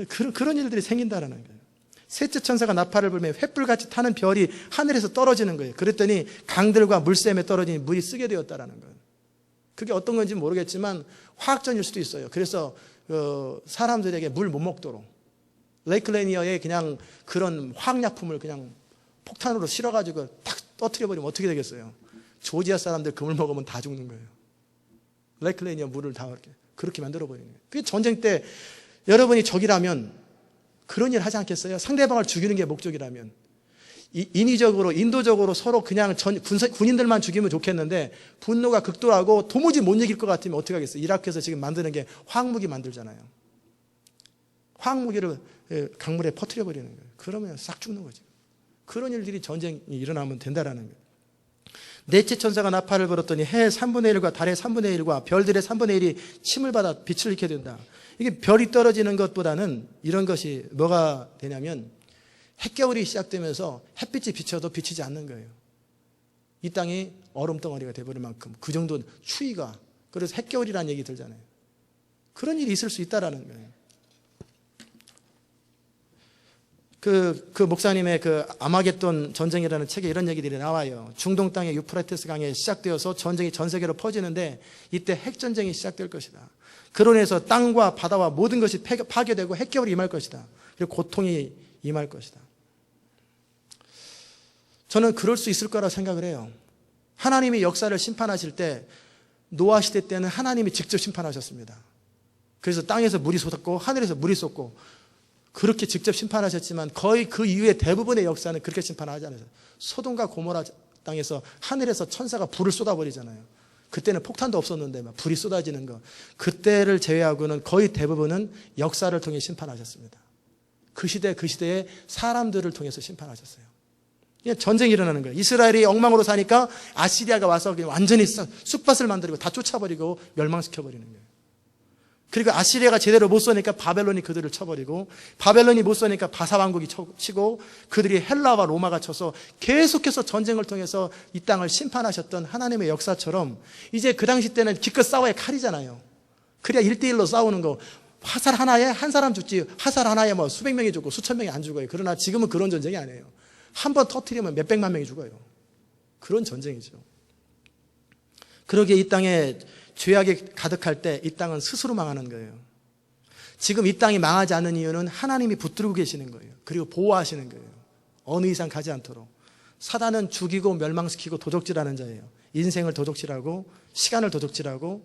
그런 일들이 생긴다라는 거예요. 셋째 천사가 나팔을 불며 횃불같이 타는 별이 하늘에서 떨어지는 거예요. 그랬더니 강들과 물샘에 떨어지니 물이 쓰게 되었다라는 거예요. 그게 어떤 건지 모르겠지만 화학전일 수도 있어요. 그래서 사람들에게 물 못 먹도록 레이크 레니어에 그냥 그런 화학약품을 그냥 폭탄으로 실어가지고 탁 터뜨려버리면 어떻게 되겠어요? 조지아 사람들 그 물 먹으면 다 죽는 거예요. 레이크 레니어 물을 다 그렇게 만들어버리는 거예요. 그게 전쟁 때 여러분이 적이라면 그런 일 하지 않겠어요? 상대방을 죽이는 게 목적이라면. 인위적으로, 인도적으로 서로 그냥 군인들만 죽이면 좋겠는데 분노가 극도하고 도무지 못 이길 것 같으면 어떻게 하겠어요? 이라크에서 지금 만드는 게 화학무기 만들잖아요. 화학무기를 강물에 퍼뜨려버리는 거예요. 그러면 싹 죽는 거죠. 그런 일들이 전쟁이 일어나면 된다라는 거예요. 넷째 천사가 나팔을 불었더니 해의 3분의 1과 달의 3분의 1과 별들의 3분의 1이 침을 받아 빛을 잃게 된다. 이게 별이 떨어지는 것보다는 이런 것이 뭐가 되냐면 핵겨울이 시작되면서 햇빛이 비쳐도 비치지 않는 거예요. 이 땅이 얼음덩어리가 돼버릴 만큼 그 정도 추위가 그래서 핵겨울이라는 얘기 들잖아요. 그런 일이 있을 수 있다라는 거예요. 그 목사님의 그 아마겟돈 전쟁이라는 책에 이런 얘기들이 나와요. 중동 땅의 유프라테스 강에 시작되어서 전쟁이 전 세계로 퍼지는데 이때 핵전쟁이 시작될 것이다. 그로 인해서 땅과 바다와 모든 것이 파괴되고 핵겨울이 임할 것이다. 그리고 고통이 임할 것이다. 저는 그럴 수 있을 거라고 생각을 해요. 하나님이 역사를 심판하실 때 노아 시대 때는 하나님이 직접 심판하셨습니다. 그래서 땅에서 물이 쏟았고 하늘에서 물이 쏟고 그렇게 직접 심판하셨지만 거의 그 이후에 대부분의 역사는 그렇게 심판하지 않았어요. 소돔과 고모라 땅에서 하늘에서 천사가 불을 쏟아버리잖아요. 그때는 폭탄도 없었는데 막 불이 쏟아지는 거. 그때를 제외하고는 거의 대부분은 역사를 통해 심판하셨습니다. 그 시대에 사람들을 통해서 심판하셨어요. 전쟁이 일어나는 거예요. 이스라엘이 엉망으로 사니까 아시리아가 와서 완전히 쑥밭을 만들고 다 쫓아버리고 멸망시켜버리는 거예요. 그리고 아시리아가 제대로 못 쏘니까 바벨론이 그들을 쳐버리고 바벨론이 못 쏘니까 바사왕국이 치고 그들이 헬라와 로마가 쳐서 계속해서 전쟁을 통해서 이 땅을 심판하셨던 하나님의 역사처럼 이제 그 당시 때는 기껏 싸워야 칼이잖아요. 그래야 1대1로 싸우는 거. 화살 하나에 한 사람 죽지 화살 하나에 뭐 수백 명이 죽고 수천 명이 안 죽어요. 그러나 지금은 그런 전쟁이 아니에요. 한 번 터뜨리면 몇백만 명이 죽어요. 그런 전쟁이죠. 그러기에 이 땅에 죄악이 가득할 때 이 땅은 스스로 망하는 거예요. 지금 이 땅이 망하지 않는 이유는 하나님이 붙들고 계시는 거예요. 그리고 보호하시는 거예요. 어느 이상 가지 않도록. 사단은 죽이고 멸망시키고 도적질하는 자예요. 인생을 도적질하고 시간을 도적질하고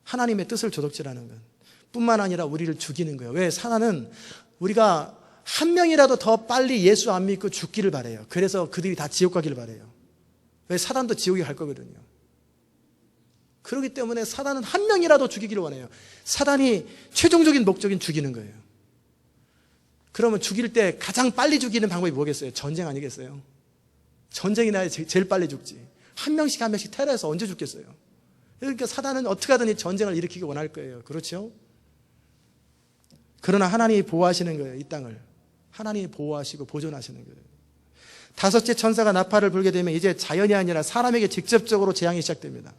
하나님의 뜻을 도적질하는 것. 뿐만 아니라 우리를 죽이는 거예요. 왜? 사단은 우리가 한 명이라도 더 빨리 예수 안 믿고 죽기를 바래요. 그래서 그들이 다 지옥 가기를 바래요. 왜? 사단도 지옥에 갈 거거든요. 그렇기 때문에 사단은 한 명이라도 죽이기를 원해요. 사단이 최종적인 목적인 죽이는 거예요. 그러면 죽일 때 가장 빨리 죽이는 방법이 뭐겠어요? 전쟁 아니겠어요? 전쟁이 나야 제일 빨리 죽지. 한 명씩 한 명씩 테러해서 언제 죽겠어요? 그러니까 사단은 어떻게 하든 전쟁을 일으키기 원할 거예요. 그렇죠? 그러나 하나님이 보호하시는 거예요. 이 땅을 하나님이 보호하시고 보존하시는 거예요. 다섯째 천사가 나팔을 불게 되면 이제 자연이 아니라 사람에게 직접적으로 재앙이 시작됩니다.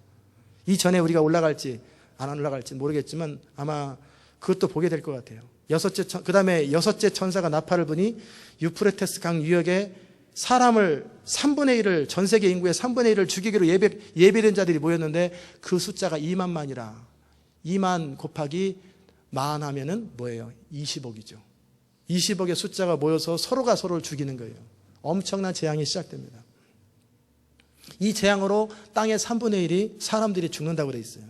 이전에 우리가 올라갈지 안 올라갈지 모르겠지만 아마 그것도 보게 될 것 같아요. 그 다음에 여섯째 천사가 나팔을 부니 유프레테스 강 유역에 사람을 3분의 1을, 전 세계 인구의 3분의 1을 죽이기로 예배된 자들이 모였는데 그 숫자가 2만만이라. 2만 곱하기 만 하면은 뭐예요? 20억이죠. 20억의 숫자가 모여서 서로가 서로를 죽이는 거예요. 엄청난 재앙이 시작됩니다. 이 재앙으로 땅의 3분의 1이 사람들이 죽는다고 되어 있어요.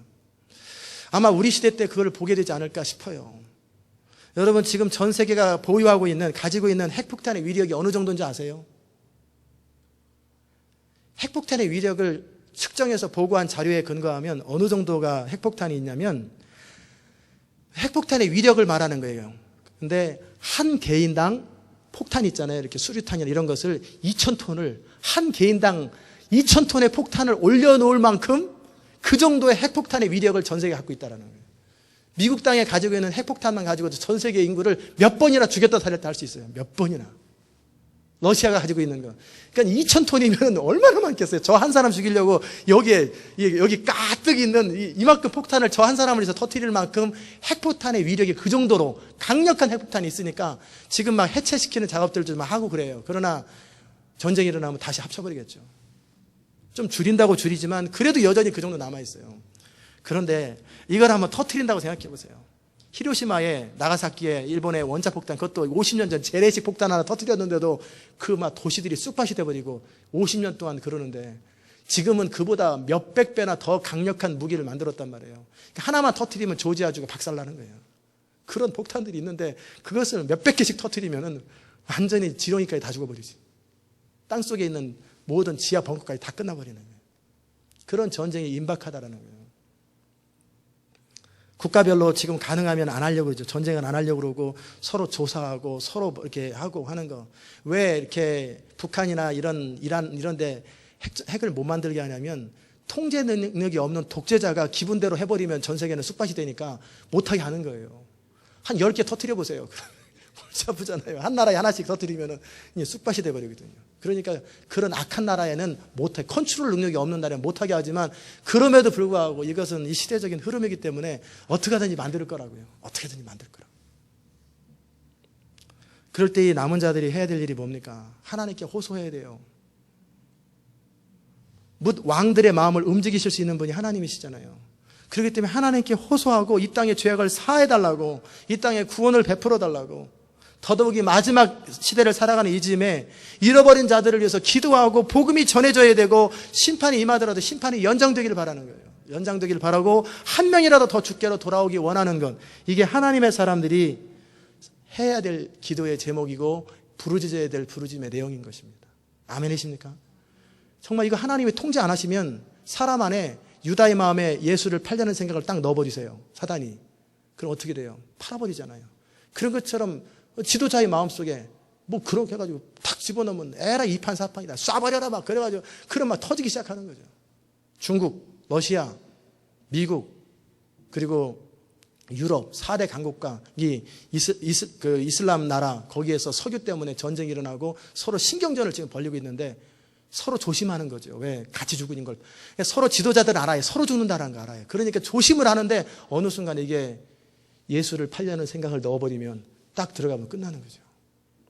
아마 우리 시대 때 그걸 보게 되지 않을까 싶어요. 여러분, 지금 전 세계가 보유하고 있는, 가지고 있는 핵폭탄의 위력이 어느 정도인지 아세요? 핵폭탄의 위력을 측정해서 보고한 자료에 근거하면 어느 정도가 핵폭탄이 있냐면, 핵폭탄의 위력을 말하는 거예요. 근데 한 개인당 폭탄 있잖아요. 이렇게 수류탄이나 이런 것을 2,000톤을, 한 개인당 2,000톤의 폭탄을 올려놓을 만큼 그 정도의 핵폭탄의 위력을 전 세계가 갖고 있다는 거예요. 미국 땅에 가지고 있는 핵폭탄만 가지고도 전 세계 인구를 몇 번이나 죽였다 살렸다 할 수 있어요. 몇 번이나. 러시아가 가지고 있는 거. 그러니까 2,000톤이면 얼마나 많겠어요. 저 한 사람 죽이려고 여기 가득 있는 이만큼 폭탄을 저 한 사람을 위해서 터뜨릴 만큼 핵폭탄의 위력이 그 정도로 강력한 핵폭탄이 있으니까 지금 막 해체시키는 작업들도 막 하고 그래요. 그러나 전쟁이 일어나면 다시 합쳐버리겠죠. 좀 줄인다고 줄이지만 그래도 여전히 그 정도 남아있어요. 그런데 이걸 한번 터뜨린다고 생각해 보세요. 히로시마에, 나가사키에 일본의 원자폭탄, 그것도 50년 전 재래식 폭탄 하나 터뜨렸는데도 그 막 도시들이 쑥밭이 돼버리고 50년 동안 그러는데 지금은 그보다 몇백 배나 더 강력한 무기를 만들었단 말이에요. 그러니까 하나만 터뜨리면 조지아주가 박살나는 거예요. 그런 폭탄들이 있는데 그것을 몇백 개씩 터뜨리면 완전히 지렁이까지 다 죽어버리지. 땅속에 있는 모든 지하 벙커까지 다 끝나버리는 거예요. 그런 전쟁이 임박하다라는 거예요. 국가별로 지금 가능하면 안 하려고 그러죠. 전쟁은 안 하려고 그러고 서로 조사하고 서로 이렇게 하고 하는 거. 왜 이렇게 북한이나 이란 이런 데 핵을 못 만들게 하냐면 통제 능력이 없는 독재자가 기분대로 해버리면 전 세계는 쑥밭이 되니까 못하게 하는 거예요. 한 10개 터뜨려 보세요. 골치 아프잖아요. 한 나라에 하나씩 터뜨리면 쑥밭이 돼버리거든요. 그러니까 그런 악한 나라에는 못하게, 컨트롤 능력이 없는 나라에는 못하게 하지만 그럼에도 불구하고 이것은 이 시대적인 흐름이기 때문에 어떻게든지 만들 거라고요. 어떻게든지 만들 거라고. 그럴 때 이 남은 자들이 해야 될 일이 뭡니까? 하나님께 호소해야 돼요. 묻 왕들의 마음을 움직이실 수 있는 분이 하나님이시잖아요. 그렇기 때문에 하나님께 호소하고 이 땅의 죄악을 사해달라고, 이 땅에 구원을 베풀어달라고, 더더욱이 마지막 시대를 살아가는 이 즈음에 잃어버린 자들을 위해서 기도하고 복음이 전해져야 되고 심판이 임하더라도 심판이 연장되기를 바라는 거예요. 연장되기를 바라고 한 명이라도 더 주께로 돌아오기 원하는 것. 이게 하나님의 사람들이 해야 될 기도의 제목이고 부르짖어야 될 부르짖음의 내용인 것입니다. 아멘이십니까? 정말 이거 하나님이 통제 안 하시면 사람 안에 유다의 마음에 예수를 팔려는 생각을 딱 넣어버리세요. 사단이. 그럼 어떻게 돼요? 팔아버리잖아요. 그런 것처럼 지도자의 마음속에 뭐 그렇게 해가지고 탁 집어넣으면 에라 이판사판이다. 쏴버려라 막 그래가지고 그럼 막 터지기 시작하는 거죠. 중국, 러시아, 미국, 그리고 유럽 4대 강국과 이 이슬람 나라 거기에서 석유 때문에 전쟁이 일어나고 서로 신경전을 지금 벌이고 있는데 서로 조심하는 거죠. 왜? 같이 죽는 걸. 서로 지도자들 알아요. 서로 죽는다는 거 알아요. 그러니까 조심을 하는데 어느 순간 이게 예수를 팔려는 생각을 넣어버리면 딱 들어가면 끝나는 거죠.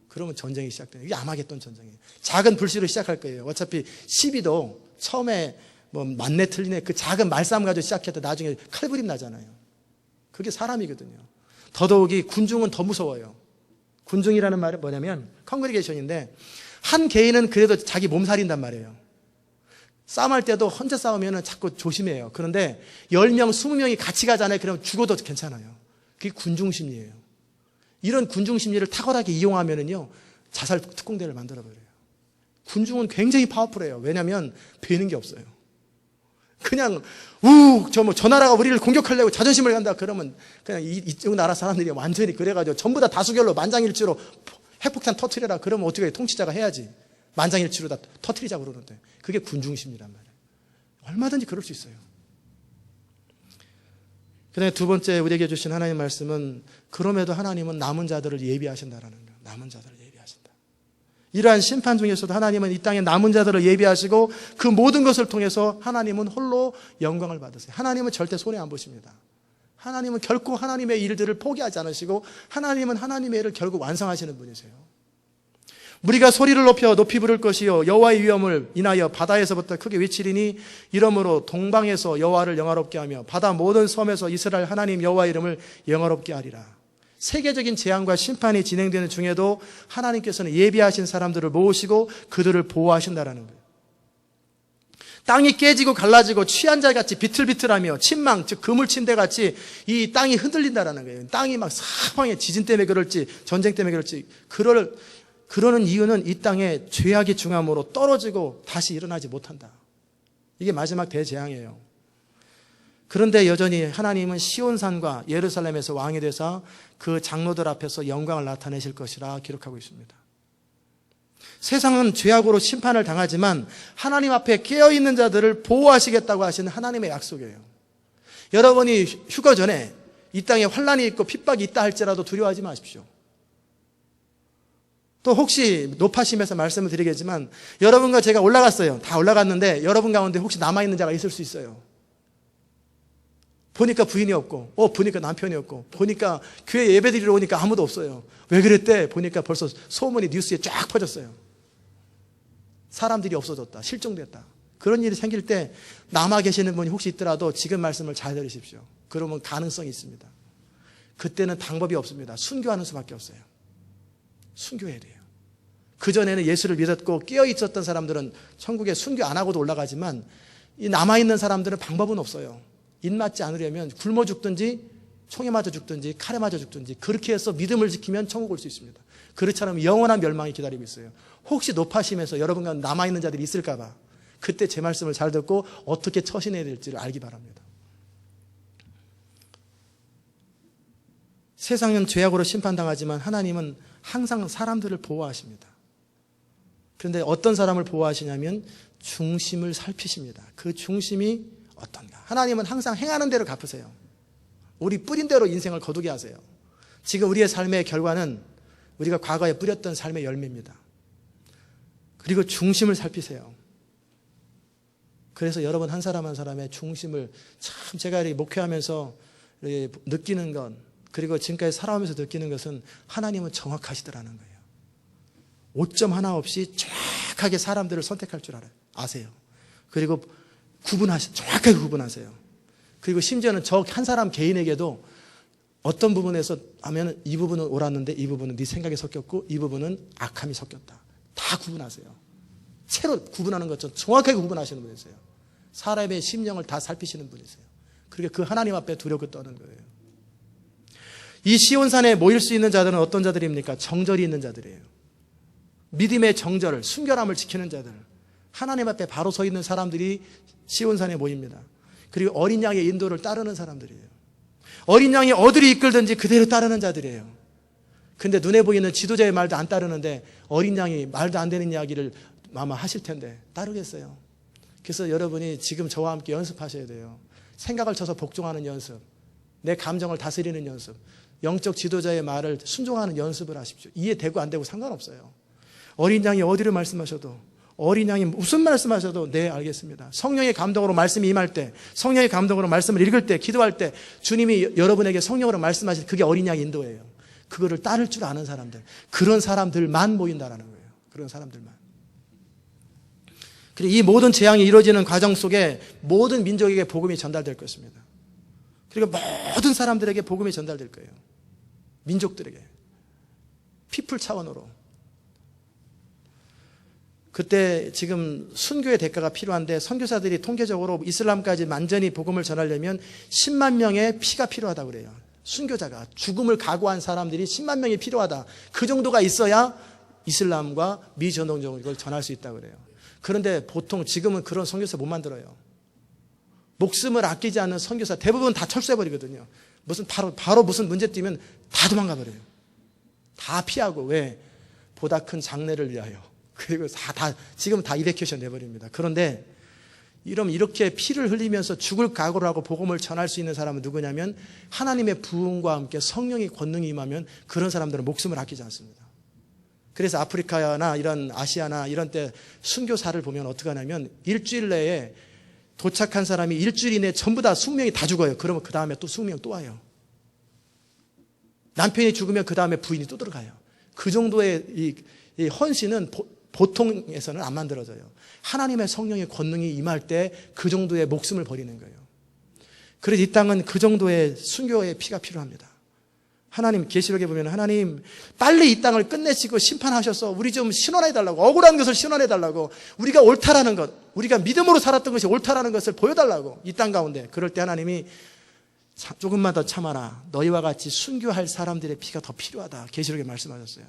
그러면 전쟁이 시작돼요. 이게 아마겟돈 전쟁이에요. 작은 불씨로 시작할 거예요. 어차피 시비도 처음에 뭐 맞네 틀리네 그 작은 말싸움 가지고 시작해도 나중에 칼부림 나잖아요. 그게 사람이거든요. 더더욱이 군중은 더 무서워요. 군중이라는 말은 뭐냐면 컨그리게이션인데 한 개인은 그래도 자기 몸살인단 말이에요. 싸움할 때도 혼자 싸우면 자꾸 조심해요. 그런데 10명, 20명이 같이 가잖아요. 그러면 죽어도 괜찮아요. 그게 군중심리예요. 이런 군중심리를 탁월하게 이용하면은요, 자살 특공대를 만들어버려요. 군중은 굉장히 파워풀해요. 왜냐하면 배는 게 없어요. 그냥 저 나라가 우리를 공격하려고 자존심을 간다 그러면 그냥 이쪽 나라 사람들이 완전히 그래가지고 전부 다 다수결로 만장일치로 핵폭탄 터트려라 그러면 어떻게 해? 통치자가 해야지. 만장일치로 다 터트리자고 그러는데 그게 군중심리란 말이에요. 얼마든지 그럴 수 있어요. 그 다음에 두 번째 우리에게 주신 하나님의 말씀은 그럼에도 하나님은 남은 자들을 예비하신다라는 거예요. 남은 자들을 예비하신다. 이러한 심판 중에서도 하나님은 이 땅에 남은 자들을 예비하시고 그 모든 것을 통해서 하나님은 홀로 영광을 받으세요. 하나님은 절대 손해 안 보십니다. 하나님은 결코 하나님의 일들을 포기하지 않으시고 하나님은 하나님의 일을 결국 완성하시는 분이세요. 우리가 소리를 높이 부를 것이요 여호와의 위엄을 인하여 바다에서부터 크게 외치리니 이러므로 동방에서 여호와를 영화롭게 하며 바다 모든 섬에서 이스라엘 하나님 여호와의 이름을 영화롭게 하리라. 세계적인 재앙과 심판이 진행되는 중에도 하나님께서는 예비하신 사람들을 모으시고 그들을 보호하신다라는 거예요. 땅이 깨지고 갈라지고 취한자같이 비틀비틀하며 침망 즉 그물침대같이 이 땅이 흔들린다라는 거예요. 땅이 막 사방에 지진 때문에 그럴지 전쟁 때문에 그럴지 그러는 이유는 이 땅에 죄악이 중함으로 떨어지고 다시 일어나지 못한다. 이게 마지막 대재앙이에요. 그런데 여전히 하나님은 시온산과 예루살렘에서 왕이 되사 그 장로들 앞에서 영광을 나타내실 것이라 기록하고 있습니다. 세상은 죄악으로 심판을 당하지만 하나님 앞에 깨어있는 자들을 보호하시겠다고 하시는 하나님의 약속이에요. 여러분이 휴가 전에 이 땅에 환난이 있고 핍박이 있다 할지라도 두려워하지 마십시오. 또 혹시 높아심에서 말씀을 드리겠지만 여러분과 제가 올라갔어요. 다 올라갔는데 여러분 가운데 혹시 남아있는 자가 있을 수 있어요. 보니까 부인이 없고 보니까 남편이 없고 보니까 교회 예배드리러 오니까 아무도 없어요. 왜 그랬대? 보니까 벌써 소문이 뉴스에 쫙 퍼졌어요. 사람들이 없어졌다. 실종됐다. 그런 일이 생길 때 남아 계시는 분이 혹시 있더라도 지금 말씀을 잘 들으십시오. 그러면 가능성이 있습니다. 그때는 방법이 없습니다. 순교하는 수밖에 없어요. 순교해야 돼요. 그전에는 예수를 믿었고 깨어 있었던 사람들은 천국에 순교 안 하고도 올라가지만 이 남아있는 사람들은 방법은 없어요. 입맞지 않으려면 굶어 죽든지 총에 맞아 죽든지 칼에 맞아 죽든지 그렇게 해서 믿음을 지키면 천국 올 수 있습니다. 그렇지 않으면 영원한 멸망이 기다리고 있어요. 혹시 높아심에서 여러분과 남아있는 자들이 있을까 봐 그때 제 말씀을 잘 듣고 어떻게 처신해야 될지를 알기 바랍니다. 세상은 죄악으로 심판당하지만 하나님은 항상 사람들을 보호하십니다. 그런데 어떤 사람을 보호하시냐면 중심을 살피십니다. 그 중심이 어떤가? 하나님은 항상 행하는 대로 갚으세요. 우리 뿌린 대로 인생을 거두게 하세요. 지금 우리의 삶의 결과는 우리가 과거에 뿌렸던 삶의 열매입니다. 그리고 중심을 살피세요. 그래서 여러분 한 사람 한 사람의 중심을 참 제가 목회하면서 느끼는 건 그리고 지금까지 살아오면서 느끼는 것은 하나님은 정확하시더라는 거예요. 오점 하나 없이 정확하게 사람들을 선택할 줄 아세요. 그리고 정확하게 구분하세요. 그리고 심지어는 저 한 사람 개인에게도 어떤 부분에서 하면 이 부분은 옳았는데 이 부분은 네 생각이 섞였고 이 부분은 악함이 섞였다. 다 구분하세요. 채로 구분하는 것처럼 정확하게 구분하시는 분이세요. 사람의 심령을 다 살피시는 분이세요. 그러니까 그 하나님 앞에 두렵고 떠는 거예요. 이 시온산에 모일 수 있는 자들은 어떤 자들입니까? 정절이 있는 자들이에요. 믿음의 정절, 순결함을 지키는 자들. 하나님 앞에 바로 서 있는 사람들이 시온산에 모입니다. 그리고 어린 양의 인도를 따르는 사람들이에요. 어린 양이 어디로 이끌든지 그대로 따르는 자들이에요. 근데 눈에 보이는 지도자의 말도 안 따르는데 어린 양이 말도 안 되는 이야기를 아마 하실 텐데 따르겠어요. 그래서 여러분이 지금 저와 함께 연습하셔야 돼요. 생각을 쳐서 복종하는 연습, 내 감정을 다스리는 연습, 영적 지도자의 말을 순종하는 연습을 하십시오. 이해되고 안 되고 상관없어요. 어린 양이 어디로 말씀하셔도, 어린 양이 무슨 말씀하셔도 네 알겠습니다. 성령의 감동으로 말씀이 임할 때, 성령의 감동으로 말씀을 읽을 때, 기도할 때 주님이 여러분에게 성령으로 말씀하실 그게 어린 양의 인도예요. 그거를 따를 줄 아는 사람들, 그런 사람들만 모인다라는 거예요. 그런 사람들만. 그리고 이 모든 재앙이 이루어지는 과정 속에 모든 민족에게 복음이 전달될 것입니다. 그리고 모든 사람들에게 복음이 전달될 거예요. 민족들에게. 피플 차원으로. 그때 지금 순교의 대가가 필요한데 선교사들이 통계적으로 이슬람까지 완전히 복음을 전하려면 10만 명의 피가 필요하다고 그래요. 순교자가, 죽음을 각오한 사람들이 10만 명이 필요하다. 그 정도가 있어야 이슬람과 미전통적을 전할 수 있다고 그래요. 그런데 보통 지금은 그런 선교사 못 만들어요. 목숨을 아끼지 않는 선교사 대부분 다 철수해버리거든요. 무슨 바로 무슨 문제 뛰면 다 도망가 버려요. 다 피하고. 왜? 보다 큰 장래를 위하여. 그리고 지금 다 이베큐션 내버립니다. 그런데 이렇게 피를 흘리면서 죽을 각오를 하고 복음을 전할 수 있는 사람은 누구냐면 하나님의 부흥과 함께 성령의 권능이 임하면 그런 사람들은 목숨을 아끼지 않습니다. 그래서 아프리카나 이런 아시아나 이런 때 순교사를 보면 어떻게 하냐면 일주일 내에 도착한 사람이 일주일 이내에 전부 다 20명이 다 죽어요. 그러면 그 다음에 또 20명 또 와요. 남편이 죽으면 그 다음에 부인이 또 들어가요. 그 정도의 이 헌신은 보통에서는 안 만들어져요. 하나님의 성령의 권능이 임할 때 그 정도의 목숨을 버리는 거예요. 그래서 이 땅은 그 정도의 순교의 피가 필요합니다. 하나님 계시록에 보면 하나님 빨리 이 땅을 끝내시고 심판하셔서 우리 좀 신원해달라고, 억울한 것을 신원해달라고, 우리가 옳다라는 것, 우리가 믿음으로 살았던 것이 옳다라는 것을 보여달라고, 이 땅 가운데. 그럴 때 하나님이 조금만 더 참아라. 너희와 같이 순교할 사람들의 피가 더 필요하다. 계시록에 말씀하셨어요.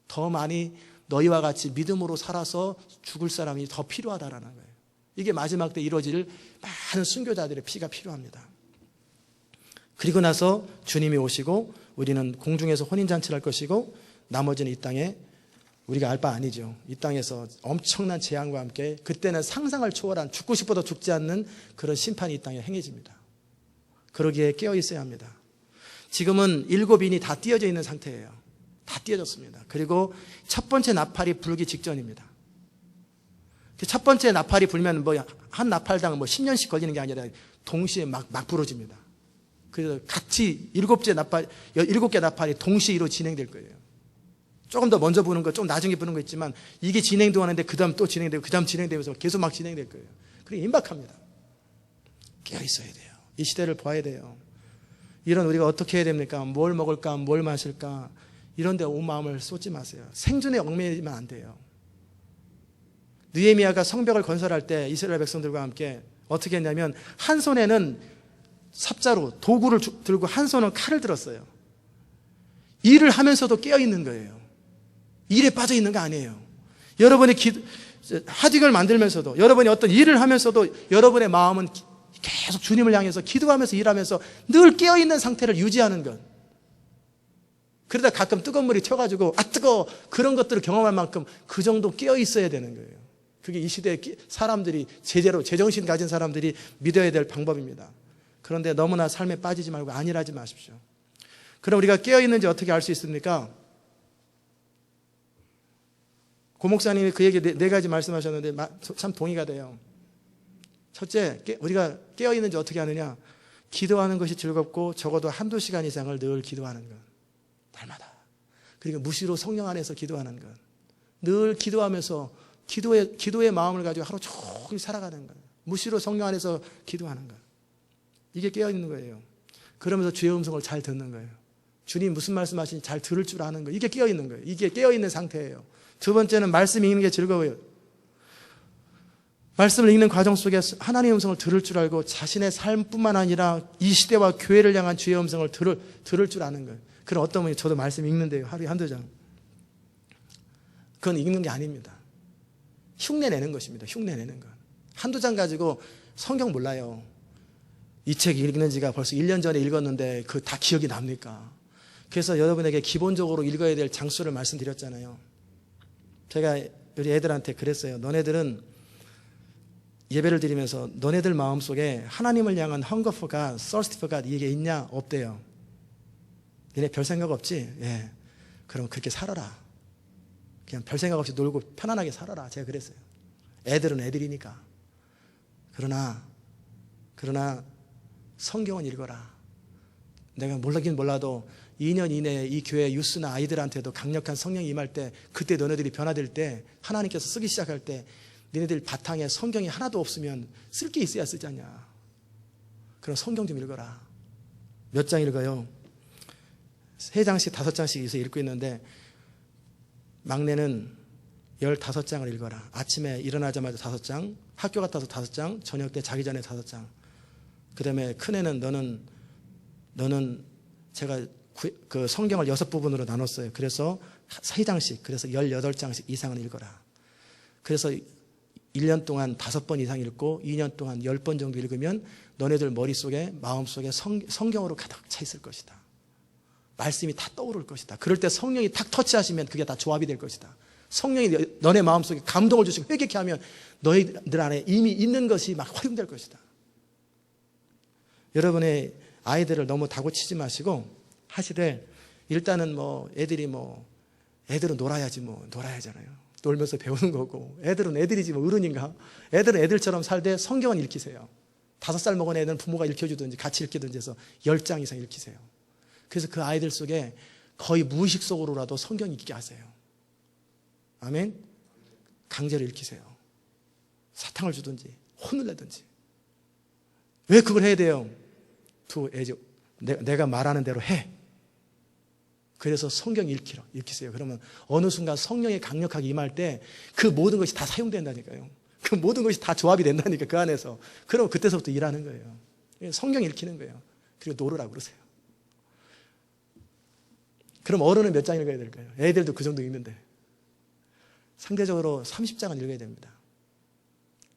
더 많이 너희와 같이 믿음으로 살아서 죽을 사람이 더 필요하다라는 거예요. 이게 마지막 때 이루어질 많은 순교자들의 피가 필요합니다. 그리고 나서 주님이 오시고 우리는 공중에서 혼인잔치를 할 것이고 나머지는 이 땅에 우리가 알 바 아니죠. 이 땅에서 엄청난 재앙과 함께 그때는 상상을 초월한 죽고 싶어도 죽지 않는 그런 심판이 이 땅에 행해집니다. 그러기에 깨어 있어야 합니다. 지금은 7인이 다 띄어져 있는 상태예요. 다 띄어졌습니다. 그리고 첫 번째 나팔이 불기 직전입니다. 첫 번째 나팔이 불면 한 나팔당 10년씩 걸리는 게 아니라 동시에 막 부러집니다. 그래서 같이 7개 나팔이 동시에 진행될 거예요. 조금 더 먼저 부는 거, 좀 나중에 부는 거 있지만 이게 진행도 하는데 그 다음 또 진행되고 그 다음 진행되면서 계속 막 진행될 거예요. 그리고 임박합니다. 깨어 있어야 돼요. 이 시대를 봐야 돼요. 이런 우리가 어떻게 해야 됩니까? 뭘 먹을까? 뭘 마실까? 이런 데 온 마음을 쏟지 마세요. 생존에 얽매이면 안 돼요. 느헤미야가 성벽을 건설할 때 이스라엘 백성들과 함께 어떻게 했냐면 한 손에는 삽자루, 도구를 들고 한 손은 칼을 들었어요. 일을 하면서도 깨어있는 거예요. 일에 빠져 있는 거 아니에요. 여러분이 하직을 만들면서도, 여러분이 어떤 일을 하면서도 여러분의 마음은 계속 주님을 향해서 기도하면서 일하면서 늘 깨어있는 상태를 유지하는 것. 그러다 가끔 뜨거운 물이 튀어가지고 뜨거워, 그런 것들을 경험할 만큼 그 정도 깨어있어야 되는 거예요. 그게 이 시대의 사람들이 제정신 가진 사람들이 믿어야 될 방법입니다. 그런데 너무나 삶에 빠지지 말고 안일하지 마십시오. 그럼 우리가 깨어있는지 어떻게 알 수 있습니까? 고 목사님이 그 얘기 4가지 말씀하셨는데 참 동의가 돼요. 첫째, 우리가 깨어있는지 어떻게 아느냐? 기도하는 것이 즐겁고 적어도 1-2시간 이상을 늘 기도하는 것. 날마다. 그리고 무시로 성령 안에서 기도하는 것. 늘 기도하면서 기도의 마음을 가지고 하루 종일 살아가는 것. 무시로 성령 안에서 기도하는 것. 이게 깨어있는 거예요. 그러면서 주의 음성을 잘 듣는 거예요. 주님 무슨 말씀하시는지 잘 들을 줄 아는 거예요. 이게 깨어있는 거예요. 이게 깨어있는 상태예요. 두 번째는 말씀 읽는 게 즐거워요. 말씀을 읽는 과정 속에 하나님의 음성을 들을 줄 알고 자신의 삶뿐만 아니라 이 시대와 교회를 향한 주의 음성을 들을 줄 아는 거예요. 그럼 어떤 분이 저도 말씀 읽는데요. 하루에 1-2장. 그건 읽는 게 아닙니다. 흉내내는 것입니다. 흉내내는 것. 1-2장 가지고 성경 몰라요. 이 책 읽는 지가 벌써 1년 전에 읽었는데 그 다 기억이 납니까? 그래서 여러분에게 기본적으로 읽어야 될 장수를 말씀드렸잖아요. 제가 우리 애들한테 그랬어요. 너네들은 예배를 드리면서 너네들 마음속에 하나님을 향한 hunger for God, thirst for God 이게 있냐? 없대요. 너네 별 생각 없지? 예. 그럼 그렇게 살아라. 그냥 별 생각 없이 놀고 편안하게 살아라. 제가 그랬어요. 애들은 애들이니까. 그러나 성경은 읽어라. 내가 몰라긴 몰라도 2년 이내에 이 교회 유스나 아이들한테도 강력한 성령이 임할 때, 그때 너네들이 변화될 때, 하나님께서 쓰기 시작할 때 너네들 바탕에 성경이 하나도 없으면 쓸 게 있어야 쓰지 않냐. 그럼 성경 좀 읽어라. 몇 장 읽어요? 3장씩 5장씩 이서 읽고 있는데 막내는 15장을 읽어라. 아침에 일어나자마자 5장, 학교 갔다 와서 5장, 저녁 때 자기 전에 5장. 그 다음에 큰애는 너는 제가 그 성경을 6부분으로 나눴어요. 그래서 3장씩, 그래서 18장씩 이상은 읽어라. 그래서 1년 동안 5번 이상 읽고 2년 동안 10번 정도 읽으면 너네들 머릿속에, 마음속에 성경으로 가득 차 있을 것이다. 말씀이 다 떠오를 것이다. 그럴 때 성령이 탁 터치하시면 그게 다 조합이 될 것이다. 성령이 너네 마음속에 감동을 주시고 회개케 하면 너희들 안에 이미 있는 것이 막 활용될 것이다. 여러분의 아이들을 너무 다고치지 마시고 하시되, 일단은 애들은 놀아야지, 놀아야잖아요. 놀면서 배우는 거고, 애들은 애들이지 어른인가? 애들은 애들처럼 살되 성경은 읽히세요. 5살 먹은 애는 부모가 읽혀주든지 같이 읽히든지 해서 10장 이상 읽히세요. 그래서 그 아이들 속에 거의 무의식 속으로라도 성경 읽게 하세요. 아멘? 강제로 읽히세요. 사탕을 주든지 혼을 내든지. 왜 그걸 해야 돼요? 내가 말하는 대로 해. 그래서 성경 읽히세요. 그러면 어느 순간 성령이 강력하게 임할 때 그 모든 것이 다 사용된다니까요. 그 모든 것이 다 조합이 된다니까, 그 안에서. 그럼 그때서부터 일하는 거예요. 성경 읽히는 거예요. 그리고 놀으라고 그러세요. 그럼 어른은 몇 장 읽어야 될까요? 애들도 그 정도 읽는데. 상대적으로 30장은 읽어야 됩니다.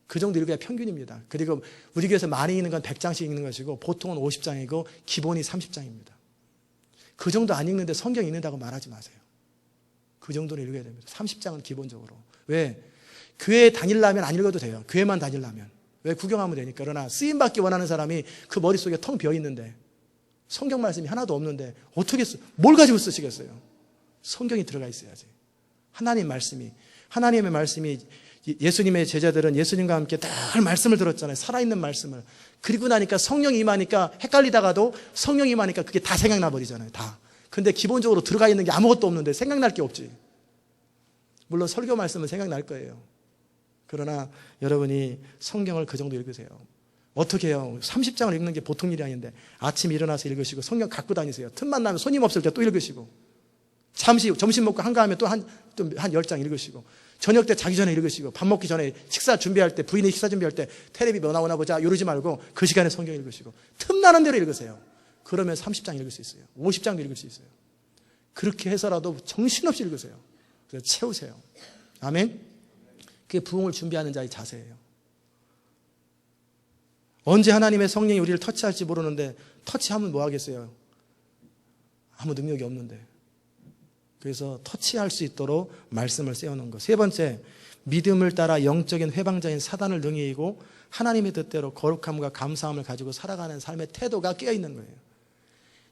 그 정도 읽어야 평균입니다. 그리고 우리 교회에서 많이 읽는 건 100장씩 읽는 것이고 보통은 50장이고 기본이 30장입니다. 그 정도 안 읽는데 성경 읽는다고 말하지 마세요. 그 정도는 읽어야 됩니다. 30장은 기본적으로. 왜? 교회에 다니려면 안 읽어도 돼요. 교회만 다니려면. 왜? 구경하면 되니까. 그러나 쓰임받기 원하는 사람이 그 머릿속에 텅 비어있는데 성경 말씀이 하나도 없는데 어떻게 뭘 가지고 쓰시겠어요? 성경이 들어가 있어야지. 하나님의 말씀이 예수님의 제자들은 예수님과 함께 늘 말씀을 들었잖아요. 살아있는 말씀을. 그리고 나니까 성령이 임하니까 헷갈리다가도 성령이 임하니까 그게 다 생각나 버리잖아요. 다. 근데 기본적으로 들어가 있는 게 아무것도 없는데 생각날 게 없지. 물론 설교 말씀은 생각날 거예요. 그러나 여러분이 성경을 그 정도 읽으세요. 어떻게 해요? 30장을 읽는 게 보통 일이 아닌데 아침에 일어나서 읽으시고 성경 갖고 다니세요. 틈만 나면 손님 없을 때 또 읽으시고, 잠시 점심 먹고 한가하면 또 한 10장 읽으시고, 저녁 때 자기 전에 읽으시고, 밥 먹기 전에 식사 준비할 때, 부인이 식사 준비할 때 텔레비 뭐 나오나 보자 이러지 말고 그 시간에 성경 읽으시고 틈나는 대로 읽으세요. 그러면 30장 읽을 수 있어요. 50장도 읽을 수 있어요. 그렇게 해서라도 정신없이 읽으세요. 그래서 채우세요. 아멘? 그게 부흥을 준비하는 자의 자세예요. 언제 하나님의 성령이 우리를 터치할지 모르는데 터치하면 뭐 하겠어요? 아무 능력이 없는데. 그래서 터치할 수 있도록 말씀을 세워놓은 것. 세 번째, 믿음을 따라 영적인 회방자인 사단을 능히 이기고 하나님의 뜻대로 거룩함과 감사함을 가지고 살아가는 삶의 태도가 깨어있는 거예요.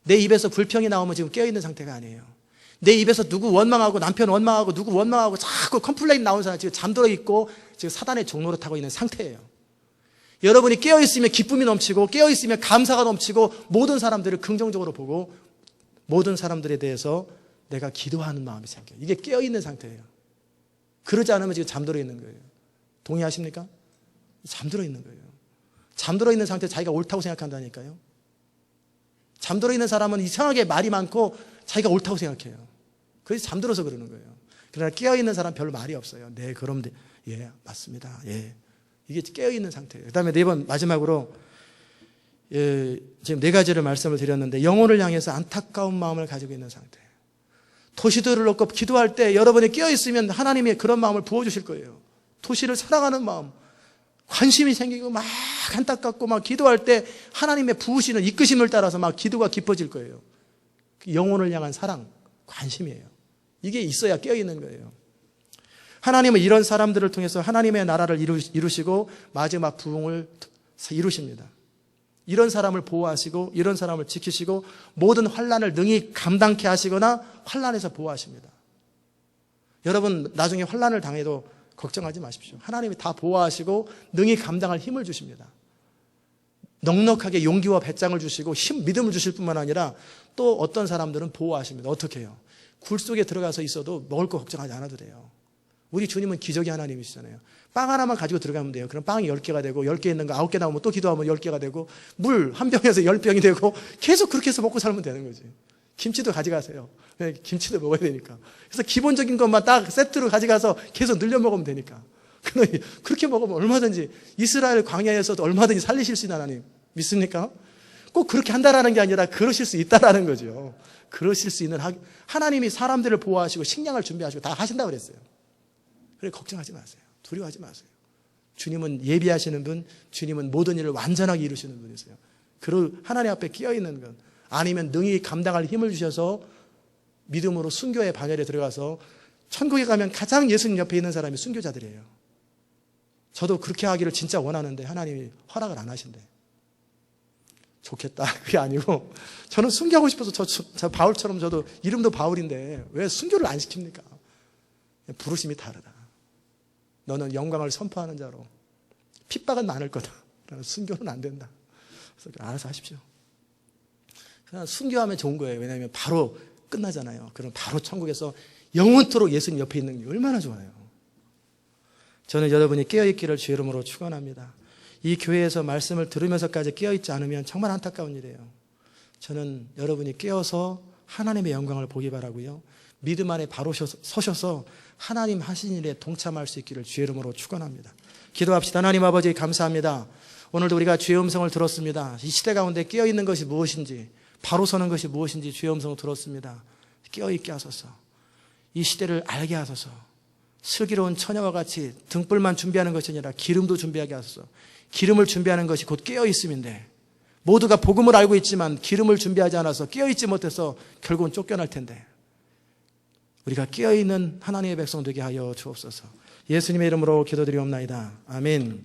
내 입에서 불평이 나오면 지금 깨어있는 상태가 아니에요. 내 입에서 누구 원망하고, 남편 원망하고, 누구 원망하고 자꾸 컴플레인 나오는 사람 지금 잠들어 있고 지금 사단의 종로로 타고 있는 상태예요. 여러분이 깨어있으면 기쁨이 넘치고, 깨어있으면 감사가 넘치고, 모든 사람들을 긍정적으로 보고 모든 사람들에 대해서 내가 기도하는 마음이 생겨요. 이게 깨어있는 상태예요. 그러지 않으면 지금 잠들어 있는 거예요. 동의하십니까? 잠들어 있는 거예요. 잠들어 있는 상태에 자기가 옳다고 생각한다니까요. 잠들어 있는 사람은 이상하게 말이 많고 자기가 옳다고 생각해요. 그래서 잠들어서 그러는 거예요. 그러나 깨어있는 사람 별로 말이 없어요. 네, 그럼 예, 맞습니다. 예. 이게 깨어있는 상태예요. 그 다음에 마지막으로 지금 4가지를 말씀을 드렸는데, 영혼을 향해서 안타까운 마음을 가지고 있는 상태예요. 도시들을 놓고 기도할 때 여러분이 깨어있으면 하나님이 그런 마음을 부어주실 거예요. 도시를 사랑하는 마음, 관심이 생기고 막 안타깝고 막 기도할 때 하나님의 부으시는 이끄심을 따라서 막 기도가 깊어질 거예요. 영혼을 향한 사랑, 관심이에요. 이게 있어야 깨어있는 거예요. 하나님은 이런 사람들을 통해서 하나님의 나라를 이루시고 마지막 부흥을 이루십니다. 이런 사람을 보호하시고 이런 사람을 지키시고 모든 환난을 능히 감당케 하시거나 환난에서 보호하십니다. 여러분 나중에 환난을 당해도 걱정하지 마십시오. 하나님이 다 보호하시고 능히 감당할 힘을 주십니다. 넉넉하게 용기와 배짱을 주시고 믿음을 주실 뿐만 아니라 또 어떤 사람들은 보호하십니다. 어떻게 해요? 굴 속에 들어가서 있어도 먹을 거 걱정하지 않아도 돼요. 우리 주님은 기적의 하나님이시잖아요. 빵 하나만 가지고 들어가면 돼요. 그럼 빵이 10개가 되고 10개 있는 거 9개 나오면 또 기도하면 10개가 되고 물 한 병에서 10병이 되고 계속 그렇게 해서 먹고 살면 되는 거지. 김치도 가져가세요. 김치도 먹어야 되니까. 그래서 기본적인 것만 딱 세트로 가져가서 계속 늘려 먹으면 되니까. 그렇게 먹으면 얼마든지 이스라엘 광야에서도 얼마든지 살리실 수 있는 하나님 믿습니까? 꼭 그렇게 한다라는 게 아니라 그러실 수 있다라는 거죠. 그러실 수 있는 하나님이 사람들을 보호하시고 식량을 준비하시고 다 하신다고 그랬어요. 그래 걱정하지 마세요. 두려워하지 마세요. 주님은 예비하시는 분, 주님은 모든 일을 완전하게 이루시는 분이세요. 그 하나님 앞에 끼어있는 것, 아니면 능히 감당할 힘을 주셔서 믿음으로 순교의 반열에 들어가서 천국에 가면 가장 예수님 옆에 있는 사람이 순교자들이에요. 저도 그렇게 하기를 진짜 원하는데 하나님이 허락을 안 하신대. 좋겠다. 그게 아니고 저는 순교하고 싶어서 저 바울처럼 저도 이름도 바울인데 왜 순교를 안 시킵니까? 부르심이 다르다. 너는 영광을 선포하는 자로 핍박은 많을 거다. 순교는 안 된다. 그래서 알아서 하십시오. 그냥 순교하면 좋은 거예요. 왜냐하면 바로 끝나잖아요. 그럼 바로 천국에서 영원토록 예수님 옆에 있는 게 얼마나 좋아요. 저는 여러분이 깨어있기를 주의 이름으로 축원합니다. 이 교회에서 말씀을 들으면서까지 깨어있지 않으면 정말 안타까운 일이에요. 저는 여러분이 깨어서 하나님의 영광을 보기 바라고요. 믿음 안에 바로 서셔서 하나님 하신 일에 동참할 수 있기를 주의 이름으로 축원합니다. 기도합시다. 하나님 아버지 감사합니다. 오늘도 우리가 주의 음성을 들었습니다. 이 시대 가운데 깨어있는 것이 무엇인지, 바로 서는 것이 무엇인지 주의 음성을 들었습니다. 깨어있게 하소서. 이 시대를 알게 하소서. 슬기로운 처녀와 같이 등불만 준비하는 것이 아니라 기름도 준비하게 하소서. 기름을 준비하는 것이 곧 깨어있음인데, 모두가 복음을 알고 있지만 기름을 준비하지 않아서 깨어있지 못해서 결국은 쫓겨날 텐데, 우리가 깨어있는 하나님의 백성 되게 하여 주옵소서. 예수님의 이름으로 기도드리옵나이다. 아멘.